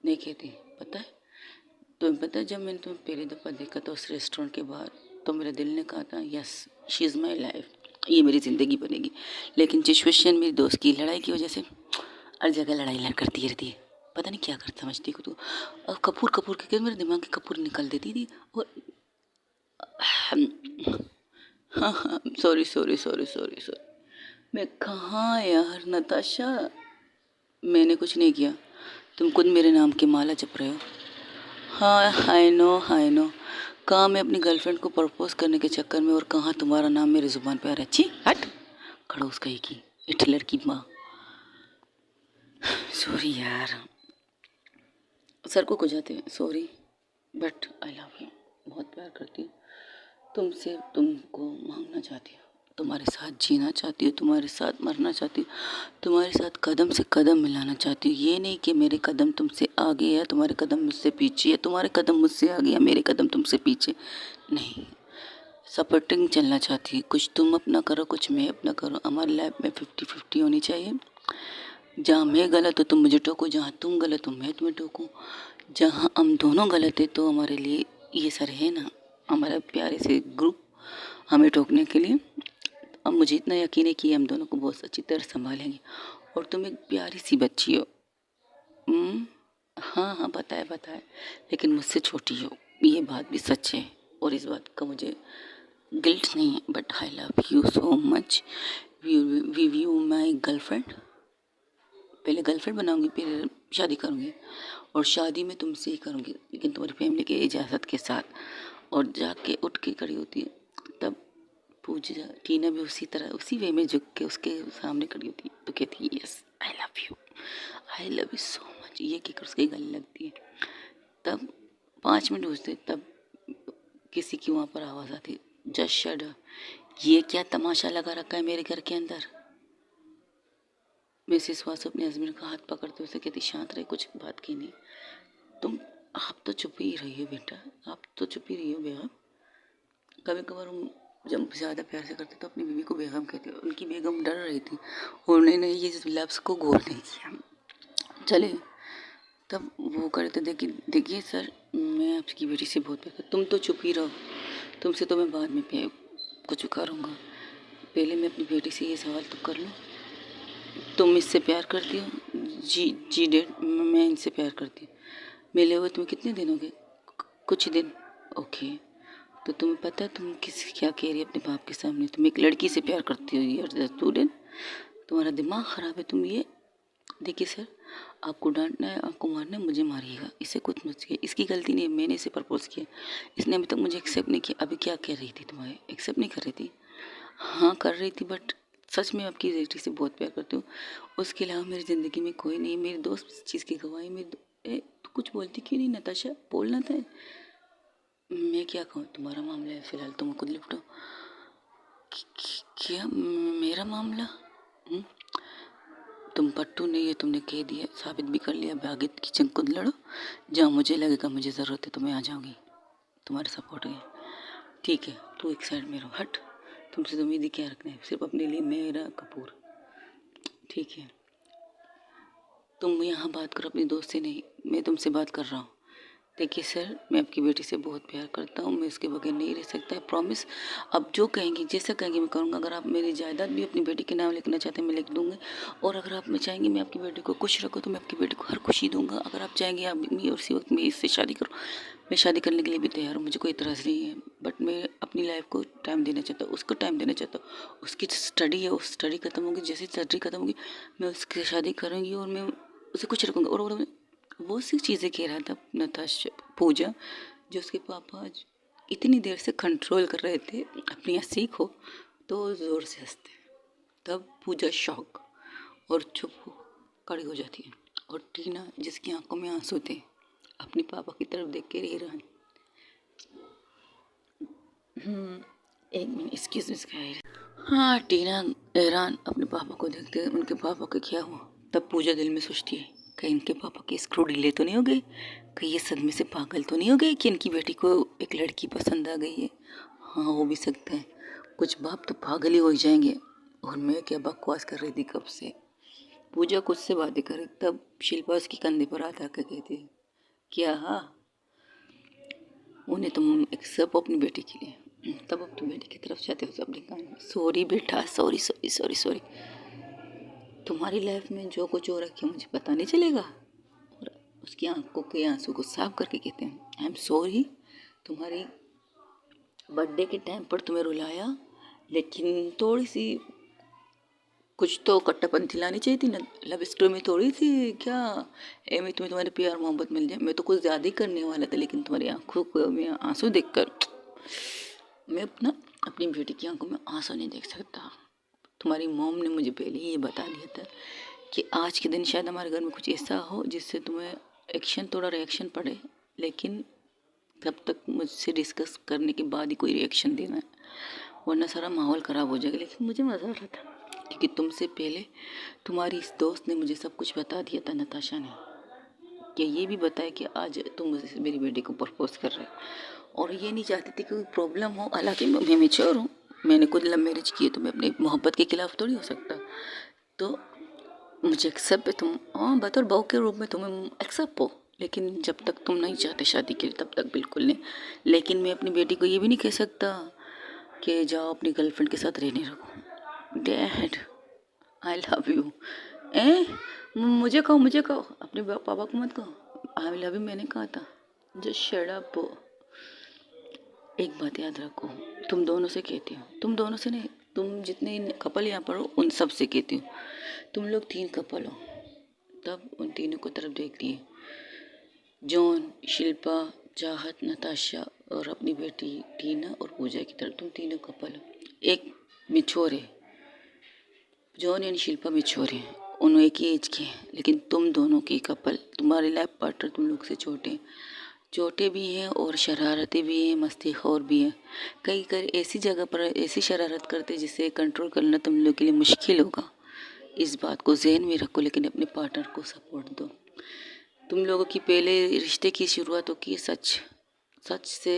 नहीं कहती, पता है। तुम्हें पता है जब मैंने तुम्हें पहली दफ़ा देखा था उस रेस्टोरेंट के बाहर, तो मेरे दिल ने कहा था yes she is my life, ये मेरी ज़िंदगी बनेगी। लेकिन सिचुएशन मेरी दोस्त की लड़ाई की वजह से हर जगह लड़ाई करती रहती है, पता नहीं क्या करता समझती को। तो और कपूर कपूर के मेरे दिमाग की कपूर निकल देती थी। और हाँ हाँ सॉरी। मैं कहाँ यार नताशा, मैंने कुछ नहीं किया, तुम खुद मेरे नाम की माला जप रहे हो। हाँ आई नो कहाँ मैं अपनी गर्लफ्रेंड को प्रपोज करने के चक्कर में और कहाँ तुम्हारा नाम मेरी ज़ुबान पे आ रहा है। अच्छी हट खड़ोस कहीं की हिटलर की माँ। सॉरी यार, सर को जाते हैं sorry, but I love you, बहुत प्यार करती हूँ तुमसे, तुमको मांगना चाहती हूँ, तुम्हारे साथ जीना चाहती हूँ, तुम्हारे साथ मरना चाहती हूँ, तुम्हारे साथ कदम से कदम मिलाना चाहती हूँ। ये नहीं कि मेरे कदम तुमसे आगे या तुम्हारे कदम मुझसे पीछे, या तुम्हारे कदम मुझसे आगे या मेरे कदम तुमसे पीछे, नहीं। सपोर्टिंग चलना चाहती हूँ, कुछ तुम अपना करो कुछ मैं अपना करो, हमारी लाइफ में 50-50 होनी चाहिए। जहाँ मैं गलत हो तुम मुझे टोको, जहाँ तुम गलत हो मैं तुम्हें टोकूँ। जहाँ हम दोनों गलत है तो हमारे लिए ये सर है ना, हमारा प्यारे से ग्रुप हमें टोकने के लिए। अब मुझे इतना यकीन है कि हम दोनों को बहुत अच्छी तरह संभालेंगे। और तुम एक प्यारी सी बच्ची हो। हाँ पता है, लेकिन मुझसे छोटी हो, ये बात भी सच है और इस बात का मुझे गिल्ट नहीं है। But I love you so much. We you my girlfriend, पहले गर्लफ्रेंड बनाऊंगी फिर शादी करूंगी, और शादी में तुमसे ही करूंगी, लेकिन तुम्हारी फैमिली के इजाज़त के साथ। और जाके उठ के खड़ी होती है तब पूजा टीना भी उसी तरह उसी वे में झुक के उसके सामने खड़ी होती है तो कहती है yes I love you so much, ये कहकर उसकी गले लगती है। तब 5 मिनट होते तब किसी की वहाँ पर आवाज़ आती, जस्ट शट अप, ये क्या तमाशा लगा रखा है मेरे घर के अंदर। मिसेस वासु अपने हस्बैंड का हाथ पकड़ते हुए कहती शांत रहे, कुछ बात की नहीं। आप तो चुप ही रही हो बेटा, आप तो चुप ही रही हो बेगम। कभी कभार हम जब ज़्यादा प्यार से करते तो अपनी बीवी को बेगम कहते, उनकी बेगम डर रही थी और उन्होंने ये लफ्ज़ को गौर नहीं किया। चले तब वो करते, देखिए सर मैं आपकी बेटी से बहुत प्यार करती, तुम तो चुप ही रहो, तुमसे तो मैं बाद में कुछ करूँगा, पहले मैं अपनी बेटी से ये सवाल तो कर लूँ, तुम इससे प्यार करती हो? जी डैड मैं इनसे प्यार करती हूँ। मिले हुए तुम्हें कितने दिन हो गए? कुछ दिन। ओके, तो तुम्हें पता है तुम क्या कह रही है अपने बाप के सामने, तुम एक लड़की से प्यार करती हो? यार स्टूडेंट तुम्हारा दिमाग ख़राब है, तुम ये देखिए सर, आपको डांटना है, आपको मारना है, मुझे मारिएगा, इससे कुछ मत किए, इसकी गलती नहीं है, मैंने इसे प्रपोज किया, इसने अभी तक मुझे एक्सेप्ट नहीं किया। अभी क्या कह रही थी तुम्हारे, एक्सेप्ट नहीं कर रही थी? हाँ कर रही थी, बट सच में आपकी बेटी से बहुत प्यार करती हूँ। उसके अलावा मेरी ज़िंदगी में कोई नहीं, मेरे दोस्त इस चीज़ की गवाही। तू कुछ बोलती क्यों नहीं नताशा, बोलना था। मैं क्या कहूँ, तुम्हारा मामला है, फिलहाल तुम खुद निपटो। क्या मेरा मामला? हुँ? तुम पट्टू नहीं है, तुमने कह दिया, साबित भी कर लिया। अब आगे की जंग खुद लड़ो, जहाँ मुझे लगेगा मुझे ज़रूरत है तो मैं आ जाऊँगी, तुम्हारे सपोर्ट है। ठीक है, तू एक साइड में रहो, हट। तुमसे तो उम्मीद ही क्या रखना है, सिर्फ अपने लिए मेरा कपूर। ठीक है, तुम यहाँ बात करो अपने दोस्त से, नहीं मैं तुमसे बात कर रहा हूँ। देखिए सर, मैं आपकी बेटी से बहुत प्यार करता हूँ, मैं इसके बगैर नहीं रह सकता है, प्रॉमिस। अब जो कहेंगी, जैसा कहेंगी मैं करूँगा। अगर आप मेरी जायदाद भी अपनी बेटी के नाम लिखना चाहते हैं, मैं लिख दूँगी। और अगर आप मैं चाहेंगी मैं आपकी बेटी को खुश रखूँ, तो मैं आपकी बेटी को हर खुशी दूँगा। अगर आप चाहेंगे आप भी उसी वक्त मैं इससे शादी करूँ, मैं शादी करने के लिए भी तैयार हूँ, मुझे कोई इतराज़ नहीं है। बट मैं अपनी लाइफ को टाइम देना चाहता हूँ, उसको टाइम देना चाहता हूँ। उसकी स्टडी है, उस स्टडी खत्म होगी, जैसे स्टडी खत्म होगी मैं उसकी शादी करूँगी और मैं उसे खुश रखूँगा। और वो सी चीज़ें कह रहा था नताशा, पूजा, जो उसके पापा आज इतनी देर से कंट्रोल कर रहे थे अपनी हंसी को, तो ज़ोर से हंसते। तब पूजा शॉक और चुप हो खड़ी हो जाती है। और टीना, जिसकी आंखों में आंसू थे, अपने पापा की तरफ देख के हैरान। एक मिनट, एक्सक्यूज मी। हाँ, टीना हैरान अपने पापा को देखते, उनके पापा का क्या हुआ। तब पूजा दिल में सोचती है, कहीं इनके पापा की स्क्रू ढीले तो नहीं हो गए, कहीं ये सदमे से पागल तो नहीं हो गए कि इनकी बेटी को एक लड़की पसंद आ गई है। हाँ हो भी सकता है, कुछ बाप तो पागल ही हो जाएंगे। और मैं क्या बकवास कर रही थी कब से। पूजा कुछ से बातें करे, तब शिल्पा उसके कंधे पर हाथ आकर कहती, क्या हाँ, उन्हें तुम एक सब अपनी बेटी के लिए, तब अपनी बेटी की तरफ जाते हो सब कान में, सॉरी बेटा, सॉरी सॉरी सॉरी सॉरी, तुम्हारी लाइफ में जो कुछ हो रखा है मुझे पता नहीं चलेगा। और उसकी आंखों के आंसू को साफ करके कहते हैं, आई एम सॉरी, तुम्हारी बर्थडे के टाइम पर तुम्हें रुलाया, लेकिन थोड़ी सी कुछ तो कट्टापंथी लानी चाहिए थी ना, लव स्टोरी में थोड़ी सी क्या एम तुम्हें तुम्हारे प्यार मोहब्बत मिल जाए। मैं तो कुछ ज़्यादा ही करने वाला था, लेकिन तुम्हारी आंखों को में आंसू देखकर मैं अपनी बेटी की आंखों में आंसू नहीं देख सकता। तुम्हारी मॉम ने मुझे पहले ही ये बता दिया था कि आज के दिन शायद हमारे घर में कुछ ऐसा हो जिससे तुम्हें एक्शन, थोड़ा रिएक्शन पड़े, लेकिन तब तक मुझसे डिस्कस करने के बाद ही कोई रिएक्शन देना है, वरना सारा माहौल ख़राब हो जाएगा। लेकिन मुझे मज़ा आ रहा था क्योंकि तुमसे पहले तुम्हारी इस दोस्त ने मुझे सब कुछ बता दिया था, नताशा ने, कि ये भी बताया कि आज तुम मुझसे मेरी बेटी को प्रपोज कर रहे हो। और ये नहीं चाहती थी कि कोई प्रॉब्लम हो, हालांकि मैं मेच्योर हूँ, मैंने खुद लव मैरिज की है, तो मैं अपनी मोहब्बत के खिलाफ थोड़ी हो सकता। तो मुझे एक्सेप्ट है, तुम हाँ बतौर बहू के रूप में तुम्हें एक्सेप्ट हो, लेकिन जब तक तुम नहीं चाहते शादी के लिए तब तक बिल्कुल नहीं। लेकिन मैं अपनी बेटी को ये भी नहीं कह सकता कि जाओ अपनी गर्लफ्रेंड के साथ रहने रखो। डैड आई लव यू, ए मुझे कहो, अपने पापा को मत कहो आई लव यू, मैंने कहा था। Just shut up. एक बात याद रखो, तुम दोनों से कहती हो, तुम दोनों से नहीं, तुम जितने कपल यहाँ पर हो उन सब से कहती हूँ, तुम लोग 3 कपल हो। तब उन तीनों को तरफ देखती है, जॉन, शिल्पा, चाहत, नताशा और अपनी बेटी टीना और पूजा की तरफ, तुम तीनों कपल हो। एक मिच्योर है, जॉन यानी शिल्पा मिच्योर है, उन्होंने एक ही एज के हैं, लेकिन तुम दोनों की कपल, तुम्हारे लाइफ पार्टनर तुम लोग से छोटे भी हैं और शरारतें भी हैं, मस्तीखोर भी हैं। कई कई ऐसी जगह पर ऐसी शरारत करते जिसे कंट्रोल करना तुम लोग के लिए मुश्किल होगा। इस बात को ज़हन में रखो, लेकिन अपने पार्टनर को सपोर्ट दो। तुम लोगों की पहले रिश्ते की शुरुआत होगी सच से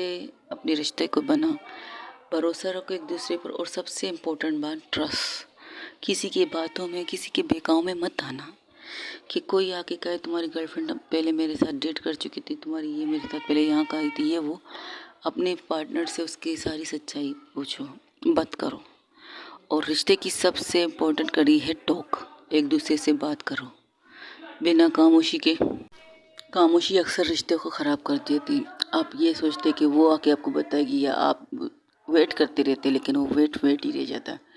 अपने रिश्ते को बनाओ, भरोसा रखो एक दूसरे पर, और सबसे इम्पोर्टेंट बात ट्रस्ट। किसी की बातों में, किसी के बेकाओं में मत आना कि कोई आके कहे तुम्हारी गर्लफ्रेंड पहले मेरे साथ डेट कर चुकी थी, तुम्हारी ये मेरे साथ पहले यहाँ का आई थी, ये वो। अपने पार्टनर से उसकी सारी सच्चाई पूछो, बात करो। और रिश्ते की सबसे इम्पोर्टेंट कड़ी है टॉक, एक दूसरे से बात करो बिना खामोशी के। खामोशी अक्सर रिश्ते को ख़राब कर देती। आप ये सोचते कि वो आके आपको बताएगी, या आप वेट करते रहते, लेकिन वो वेट ही रह जाता है।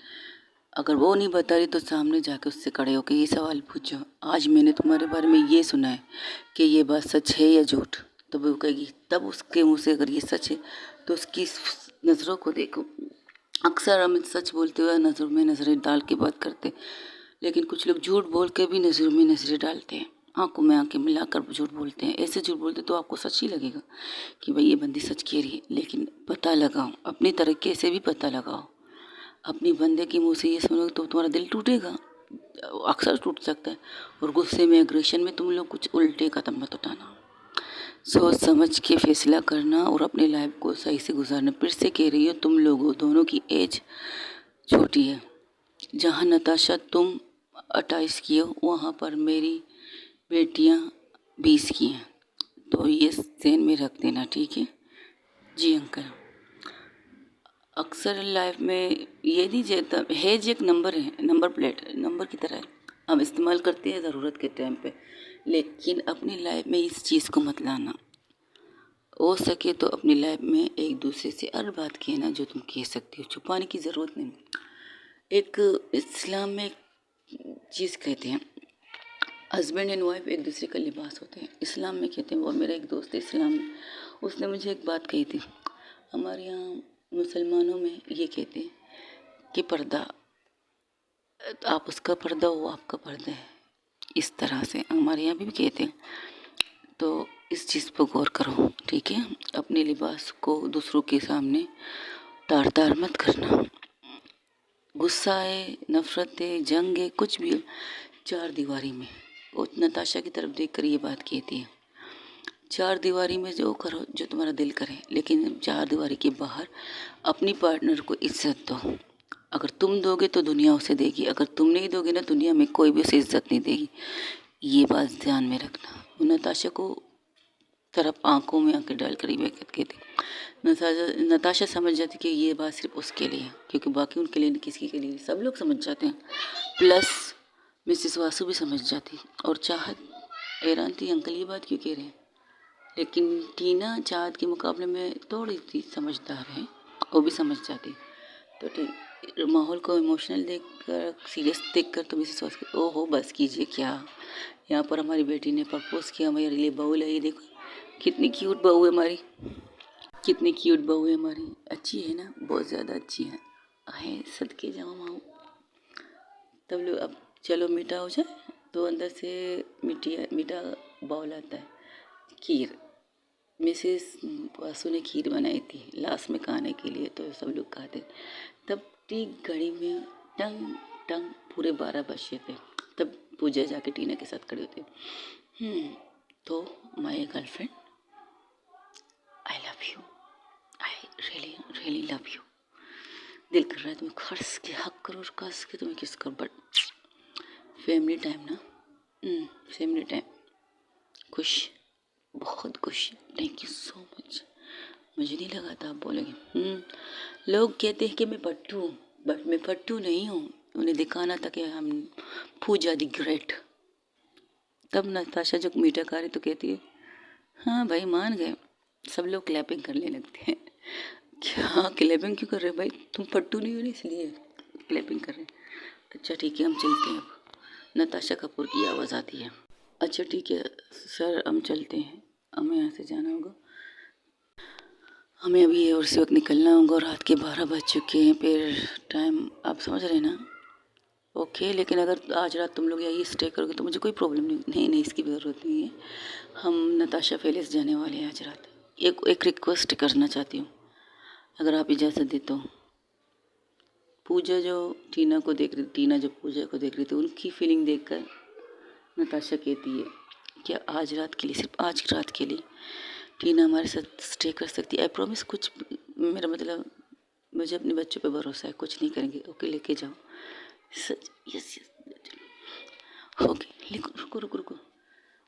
अगर वो नहीं बता रही तो सामने जाके उससे खड़े होकर ये सवाल पूछो, आज मैंने तुम्हारे बारे में ये सुना है कि ये बात सच है या झूठ। तो वो कहेगी, तब उसके मुंह से अगर ये सच है तो उसकी नज़रों को देखो। अक्सर हम सच बोलते हुए नज़रों में नज़रें डाल के बात करते, लेकिन कुछ लोग झूठ बोल के भी नज़रों में नज़रें डालते हैं, आंखों में आंखें मिलाकर झूठ बोलते हैं। ऐसे झूठ बोलते तो आपको सच ही लगेगा कि भाई ये बंदी सच कह रही है, लेकिन पता लगाओ, अपनी तरीके से भी पता लगाओ। अपनी बंदे के मुंह से ये सुनोगे तो तुम्हारा दिल टूटेगा, अक्सर टूट सकता है। और गुस्से में, एग्रेशन में तुम लोग कुछ उल्टे कदम मत उठाना। सोच समझ के फैसला करना और अपनी लाइफ को सही से गुजारना। फिर से कह रही हो, तुम लोगों दोनों की एज छोटी है। जहाँ नताशा तुम 28 की हो, वहाँ पर मेरी बेटियाँ 20 की हैं। तो ये ध्यान में रख देना, ठीक है जी अंकल। अक्सर लाइफ में ये नहीं जाता, हेज एक नंबर है, नंबर प्लेट नंबर की तरह है, हम इस्तेमाल करते हैं ज़रूरत के टाइम पे, लेकिन अपनी लाइफ में इस चीज़ को मत लाना। हो सके तो अपनी लाइफ में एक दूसरे से हर बात कहना जो तुम कह सकती हो, छुपाने की ज़रूरत नहीं। एक इस्लाम में एक चीज़ कहते हैं, हस्बैंड एंड वाइफ एक दूसरे का लिबास होते हैं, इस्लाम में कहते हैं। और मेरा एक दोस्त है इस्लाम में, उसने मुझे एक बात कही थी, हमारे यहाँ मुसलमानों में ये कहते हैं कि पर्दा, आप उसका पर्दा हो, आपका पर्दा है, इस तरह से हमारे यहाँ भी कहते हैं। तो इस चीज़ पर गौर करो, ठीक है। अपने लिबास को दूसरों के सामने तार तार मत करना। गुस्सा है, नफरत है, जंग है, कुछ भी हो, चार दीवारी में। वो नताशा की तरफ देख कर ये बात कहती है, चार दीवारी में जो करो जो तुम्हारा दिल करे, लेकिन चार दीवारी के बाहर अपनी पार्टनर को इज्जत दो। अगर तुम दोगे तो दुनिया उसे देगी, अगर तुम नहीं दोगे ना, दुनिया में कोई भी उसे इज्जत नहीं देगी। ये बात ध्यान में रखना। वो नताशा को तरफ आंखों में आंखें डाल कर ये कहती, नताशा समझ जाती कि ये बात सिर्फ उसके लिए, क्योंकि बाकी उनके लिए नहीं, किसी के लिए, सब लोग समझ जाते हैं। प्लस मिसिस वासु भी समझ जाती और चाहत हैरान थी, अंकल ये बात क्यों कह रहे हैं। लेकिन टीना चाहत के मुकाबले में थोड़ी सी समझदार है, वो भी समझ जाती। तो ठीक, माहौल को इमोशनल देखकर, सीरियस देखकर तो मिसेस वासु, ओहो बस कीजिए, क्या यहाँ पर हमारी बेटी ने प्रपोज किया, मेरे लिए बहू लाई, देखो कितनी क्यूट बहू है हमारी, कितनी क्यूट बहू है हमारी, अच्छी है ना, बहुत ज़्यादा अच्छी है सदके जाऊँ माँ। तब लोग अब चलो मीठा हो जाए, तो अंदर से मीठा बाउल आता है, खीर। मिसेस वासु ने खीर बनाई थी लास्ट में खाने के लिए, तो सब लोग खाते। तब ठीक घड़ी में टंग टंग पूरे 12 बजे थे। तब पूजा जाके टीना के साथ खड़े होते, तो my girlfriend, I love you, I really really love you. दिल कर रहा है तुम्हें खर्च के हक करो और कस के तुम्हें किस करो, बट फैमिली टाइम ना, फैमिली टाइम, खुश, बहुत खुश, थैंक यू सो मच। मुझे नहीं लगा था आप बोलेंगे। लोग कहते हैं कि मैं पट्टू हूँ, बट मैं पट्टू नहीं हूँ, उन्हें दिखाना था कि हम पूजा दी ग्रेट। तब नताशा जो मीठा खा रही तो कहती है, हाँ भाई मान गए। सब लोग क्लैपिंग करने लगते हैं। क्या क्लैपिंग क्यों कर रहे हैं भाई, तुम पट्टू नहीं हो ना इसलिए क्लैपिंग कर रहे हैं। अच्छा ठीक है, हम चलते हैं। अब नताशा कपूर की आवाज़ आती है, अच्छा ठीक है सर हम चलते हैं, हमें यहाँ से जाना होगा, हमें अभी और से वक्त निकलना होगा, रात के 12 बज चुके हैं। फिर टाइम आप समझ रहे हैं ना, ओके। लेकिन अगर आज रात तुम लोग यही स्टे करोगे तो मुझे कोई प्रॉब्लम नहीं, इसकी भी ज़रूरत नहीं है। हम नताशा पैलेस जाने वाले हैं आज रात। एक रिक्वेस्ट करना चाहती हूँ, अगर आप इजाज़त दे तो। पूजा जो टीना को देख रही, टीना जो पूजा को देख रही थी, उनकी फीलिंग देखकर नताशा कहती है क्या आज रात के लिए, सिर्फ आज रात के लिए टीना हमारे साथ स्टे कर सकती है। आई प्रॉमिस, कुछ मेरा मतलब मुझे अपने बच्चों पे भरोसा है, कुछ नहीं करेंगे, ओके लेके जाओ। सच, यस ओके, लेकिन रुको रुको रुको,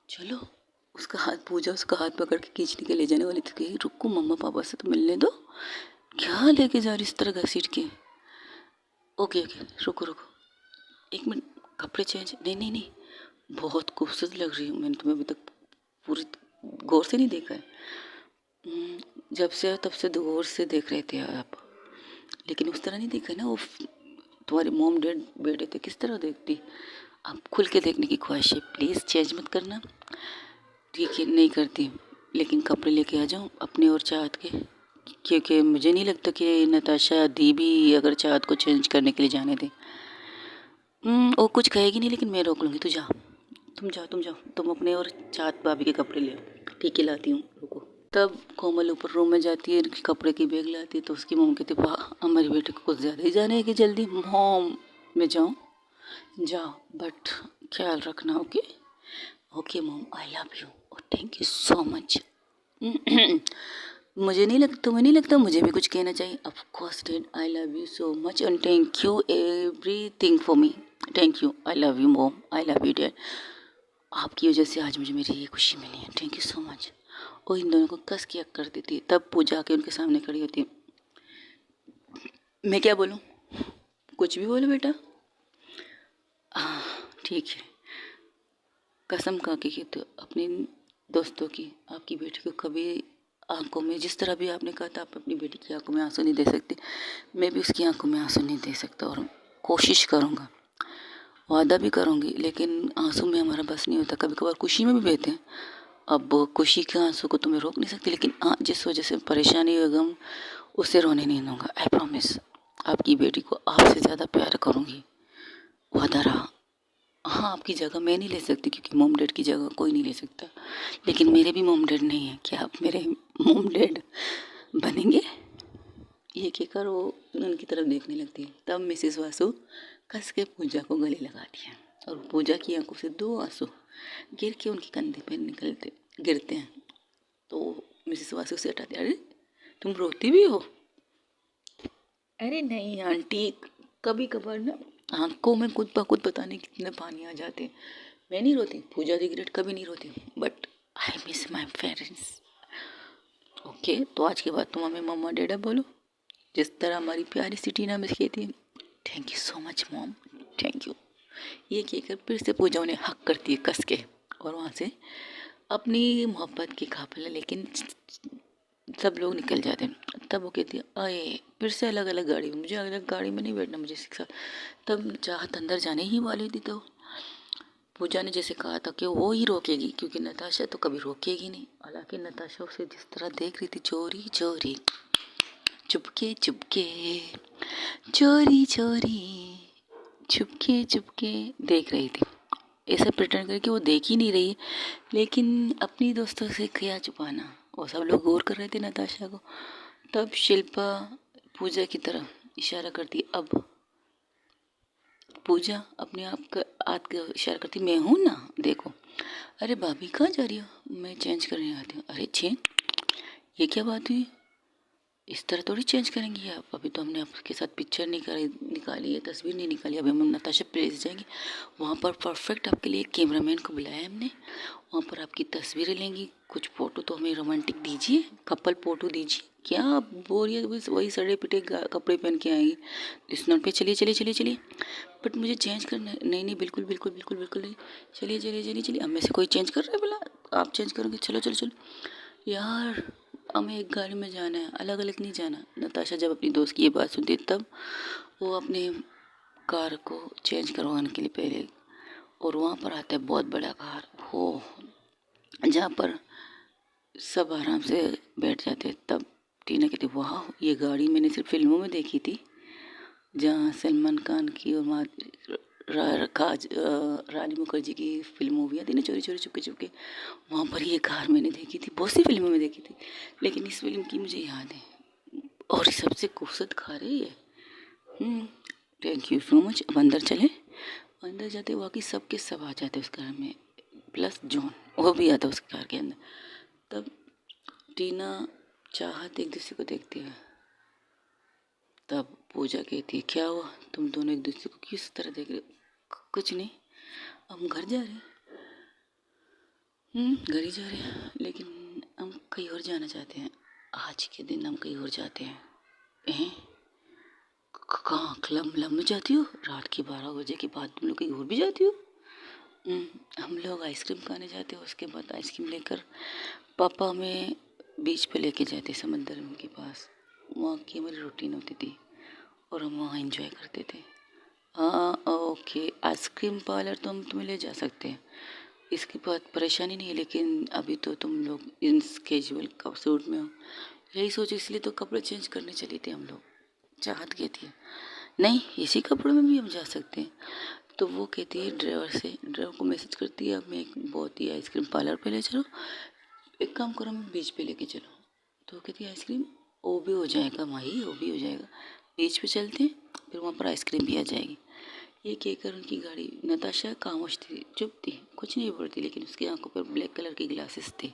चलो। उसका हाथ, पूजा उसका हाथ पकड़ के खींचने के ले जाने वाली थी कि रुको मम्मा पापा से तो मिलने दो, क्या लेके जा रही इस तरह घसीट के। ओके रुको रुको, एक मिनट, कपड़े चेंज, नहीं, बहुत खूबसूरत लग रही हूँ, मैंने तुम्हें अभी तक पूरी गौर से नहीं देखा है। जब से तब से गौर से देख रहे थे आप, लेकिन उस तरह नहीं देखा ना, वो तुम्हारी मॉम डैड बैठे थे किस तरह देखती। आप खुल के देखने की ख्वाहिश है, प्लीज़ चेंज मत करना। ठीक है, नहीं करती, लेकिन कपड़े लेके आ जाओ अपने और चाहत के, क्योंकि मुझे नहीं लगता कि नताशा दी भी अगर चाहत को चेंज करने के लिए जाने दे। वो कुछ कहेगी नहीं, लेकिन मैं रोक लूँगी। तू जा, तुम जाओ, तुम अपने और चाहत भाभी के कपड़े ले आओ। ठीक है, लाती हूँ, रुको। तब कोमल ऊपर रूम में जाती है, कपड़े की बैग लाती है, तो उसकी मॉम कहती है वाह हमारी बेटे को कुछ ज़्यादा ही जाने है कि जल्दी। मॉम मैं जाऊँ? जाओ, बट ख्याल रखना। Okay okay mom, I love you, thank you so much. मुझे नहीं लगता, तुम्हें नहीं लगता मुझे भी कुछ कहना चाहिए? Of course dad, I love you so much and thank you everything for me. Thank you, I love you mom, I love you dad. आपकी वजह से आज मुझे मेरी ये खुशी मिली है, थैंक यू सो मच। और इन दोनों को कस के हक कर देती है। तब पूजा के उनके सामने खड़ी होती है। मैं क्या बोलूँ? कुछ भी बोलो बेटा। ठीक है, कसम खा के कहते हो अपनी दोस्तों की, आपकी बेटी को कभी आंखों में, जिस तरह भी आपने कहा था आप अपनी बेटी की आंखों में आंसू नहीं दे सकते, मैं भी उसकी आंखों में आंसू नहीं दे सकता। और कोशिश करूँगा, वादा भी करूँगी, लेकिन आंसू में हमारा बस नहीं होता। कभी कभार खुशी में भी बहते हैं। अब खुशी के आंसू को तो मैं रोक नहीं सकती, लेकिन जिस वजह से परेशानी और गम, उससे रोने नहीं दूँगा। आई प्रॉमिस, आपकी बेटी को आपसे ज़्यादा प्यार करूँगी, वादा रहा। हाँ, आपकी जगह मैं नहीं ले सकती, क्योंकि मॉम डैड की जगह कोई नहीं ले सकता, लेकिन मेरे भी मॉम डैड नहीं है। क्या आप मेरे मॉम डैड बनेंगे? ये कहकर वो उनकी तरफ देखने लगती है। तब मिसेस वासु कस के पूजा को गले लगाती है, और पूजा की आंखों से 2 आंसू गिर के उनके कंधे पे गिरते हैं। तो मिसेस वासु से हटाती है, अरे तुम रोती भी हो? अरे नहीं आंटी, कभी कभार ना आंखों में खुद ब खुद पता नहीं कितने पानी आ जाते हैं। मैं नहीं रोती, पूजा दी ग्रेट कभी नहीं रोती, but I miss my parents. Okay, तो आज के बाद तुम हमें मम्मा डैडा बोलो, जिस तरह हमारी प्यारी सी टीना मिस कहती है thank you so much mom, thank you. ये कहकर फिर से पूजा उन्हें हक करती है कस के, और वहाँ से अपनी मोहब्बत की काफिला लेकिन सब लोग निकल जाते हैं। तब वो कहती है आए फिर से अलग अलग गाड़ी में, मुझे अलग गाड़ी में नहीं बैठना, मुझे शिक्षा। तब चाहत अंदर जाने ही वाली थी, तो पूजा ने जैसे कहा था कि वो ही रोकेगी, क्योंकि नताशा तो कभी रोकेगी नहीं। हालांकि नताशा उसे जिस तरह देख रही थी, चोरी चोरी चुपके चुपके, चोरी चोरी चुपके चुपके देख रही थी। ऐसा प्रिटेंड करके वो देख ही नहीं रही, लेकिन अपनी दोस्तों से क्या छुपाना। वो सब लोग गौर कर रहे थे नताशा को। तब शिल्पा पूजा की तरफ इशारा करती, अब पूजा अपने आप का हाथ का इशारा करती, मैं हूँ ना, देखो। अरे भाभी कहाँ जा रही हो? मैं चेंज करने आती हूँ। अरे चेंज, ये क्या बात हुई? इस तरह थोड़ी चेंज करेंगी आप, अभी तो हमने आपके साथ पिक्चर निकाली है, तस्वीर नहीं निकाली। अभी हम नताशा प्लेस जाएंगे, वहाँ पर परफेक्ट आपके लिए कैमरामैन को बुलाया है हमने, वहाँ पर आपकी तस्वीरें लेंगी, कुछ फ़ोटो तो हमें रोमांटिक दीजिए, कपल फ़ोटो दीजिए। क्या आप बोरिए बस वही सड़े पिटे कपड़े पहन के आएंगे इस नोट पे? चलिए चलिए चलिए चलिए, बट मुझे चेंज करना है। नहीं नहीं, बिल्कुल बिल्कुल बिल्कुल बिल्कुल नहीं, चलिए चलिए चलिए चलिए। हम में से कोई चेंज कर रहा है? बोला आप चेंज करोगे? चलो चलो चलो यार, हमें एक गाड़ी में जाना है, अलग अलग नहीं जाना। नताशा जब अपनी दोस्त की ये बात सुनती तब वो अपने कार को चेंज करवाने के लिए पहले, और वहाँ पर आता है बहुत बड़ा कार, हो जहाँ पर सब आराम से बैठ जाते। तब टीना कहती वाह ये गाड़ी मैंने सिर्फ फिल्मों में देखी थी, जहाँ सलमान खान की और रानी मुखर्जी की फिल्म मूवी आती ना, चोरी चोरी चुपके चुपके, वहाँ पर ये कार मैंने देखी थी, बहुत सी फिल्मों में देखी थी, लेकिन इस फिल्म की मुझे याद है। और सबसे खूबसूरत कार है ये। Thank you so much. अब अंदर चले। अंदर जाते वाकई सबके सब आ जाते उस कार में, प्लस जॉन वो भी आता उस कार के अंदर। तब टीना चाहत एक दूसरे को देखती है। तब पूजा कहती है क्या हुआ, तुम दोनों एक दूसरे को किस तरह देख रहे हो? कुछ नहीं, हम घर जा रहे हैं। घर ही जा रहे हैं, लेकिन हम कहीं और जाना चाहते हैं। आज के दिन हम कहीं और जाते हैं। हैं? कहाँ? क्लब में जाती हो? रात के 12 बजे के बाद तुम लोग कहीं और भी जाती हो? हम लोग आइसक्रीम खाने जाते हैं, उसके बाद आइसक्रीम लेकर पापा हमें बीच पे लेके जाते, समंदर के पास। वहाँ की हमारी रूटीन होती थी और हम वहाँ एंजॉय करते थे। हाँ ओके, आइसक्रीम पार्लर तो हम तुम्हें ले जा सकते हैं, इसकी बात परेशानी नहीं है, लेकिन अभी तो तुम लोग इन कैजुअल कप सूट में हो, यही सोच इसलिए तो कपड़े चेंज करने चली थी हम लोग। चाहत कहती है नहीं इसी कपड़ों में भी हम जा सकते हैं। तो वो कहती है ड्राइवर को मैसेज करती है, अब मैं एक बहुत ही आइसक्रीम पार्लर पे ले चलो, एक काम करो मैं बीच पे लेके चलो। तो कहती है आइसक्रीम वो भी हो जाएगा माही, वो भी हो जाएगा, बीच पे चलते हैं, फिर वहाँ पर आइसक्रीम भी आ जाएगी। ये कहकर उनकी गाड़ी, नताशा खामोश थी, चुप थी, कुछ नहीं बोलती, लेकिन उसकी आंखों पर ब्लैक कलर के ग्लासेस थे।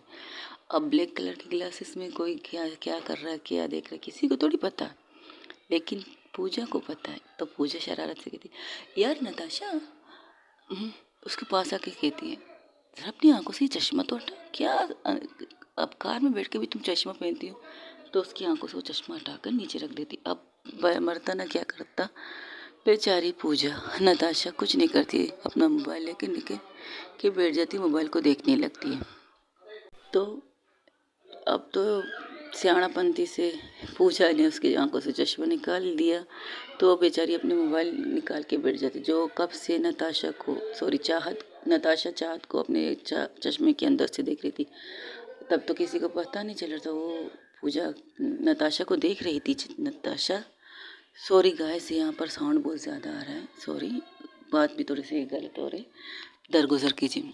अब ब्लैक कलर के ग्लासेस में कोई क्या क्या कर रहा है, क्या देख रहा है, किसी को थोड़ी पता, लेकिन पूजा को पता है। तो पूजा शरारत से कहती यार नताशा, उसके पास आके कहती है जरा अपनी आंखों से चश्मा तो हटा, क्या अब कार में बैठ के भी तुम चश्मा पहनती हो। तो उसकी आंखों से वो चश्मा हटाकर नीचे रख देती। अब मरता ना क्या करता बेचारी पूजा। नताशा कुछ नहीं करती, अपना मोबाइल लेके निकल के बैठ जाती, मोबाइल को देखने लगती है। तो अब तो सियाणापंती से पूजा ने उसकी आंखों से चश्मा निकाल दिया, तो वो बेचारी अपने मोबाइल निकाल के बैठ जाती, जो कब से नताशा चाहत को अपने चश्मे के अंदर से देख रही थी। तब तो किसी को पता नहीं चल रहा था, वो पूजा नताशा को देख रही थी। नताशा सॉरी गाइस, यहाँ पर साउंड बहुत ज़्यादा आ रहा है, सॉरी, बात भी थोड़ी सी गलत हो रही, दरगुजर कीजिए।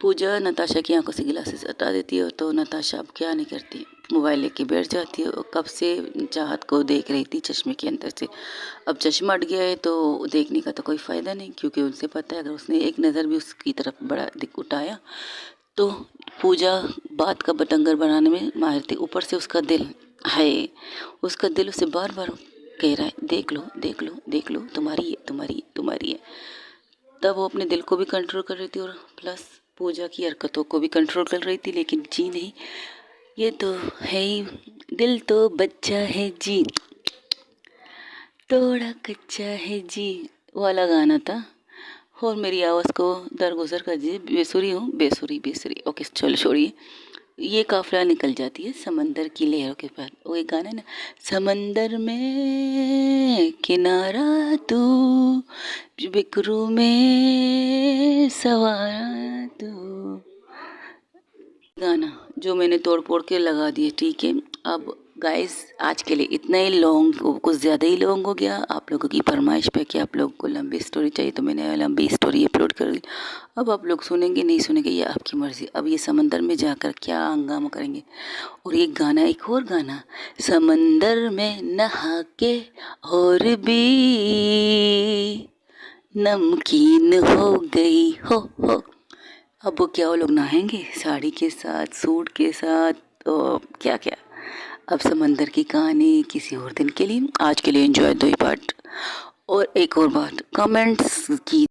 पूजा नताशा की आंखों से गिलासेस हटा देती है, तो नताशा अब क्या नहीं करती, मोबाइल लेके बैठ जाती है। और कब से चाहत को देख रही थी चश्मे के अंदर से, अब चश्मा हट गया है तो देखने का तो कोई फ़ायदा नहीं, क्योंकि उनसे पता है अगर उसने एक नज़र भी उसकी तरफ बड़ा दिख उठाया तो पूजा बात का बतंगर बनाने में माहिर थी। ऊपर से उसका दिल है, उसका दिल उसे बार बार कह रहा है देख लो देख लो देख लो, तुम्हारी है तुम्हारी तुम्हारी है। तब वो अपने दिल को भी कंट्रोल कर रही थी और प्लस पूजा की हरकतों को भी कंट्रोल कर रही थी, लेकिन जी नहीं, ये तो है ही, दिल तो बच्चा है जी, थोड़ा कच्चा है जी वाला गाना था। और मेरी आवाज़ को दरगुजर कर दीजिए, बेसुरी हूँ, बेसुरी बेसुरी, ओके चलो छोड़िए। ये काफिला निकल जाती है समंदर की लहरों के पास, वो एक गाना है ना, समंदर में किनारा तू, बिकरू में सवारा तू, गाना जो मैंने तोड़ फोड़ के लगा दिए। ठीक है, अब गाइस आज के लिए इतना ही लॉन्ग, कुछ ज़्यादा ही लॉन्ग हो गया आप लोगों की फरमाइश पे कि आप लोगों को लंबी स्टोरी चाहिए, तो मैंने लंबी स्टोरी अपलोड कर दी। अब आप लोग सुनेंगे नहीं सुनेंगे ये आपकी मर्ज़ी। अब ये समंदर में जाकर क्या हंगामा करेंगे। और ये गाना, एक और गाना, समंदर में नहा के और भी नमकीन हो गई हो। अब वो क्या, वो लोग नहाएंगे साड़ी के साथ, सूट के साथ, तो क्या क्या। अब समंदर की कहानी किसी और दिन के लिए, आज के लिए एंजॉय दो ही पार्ट। और एक और बात, कमेंट्स की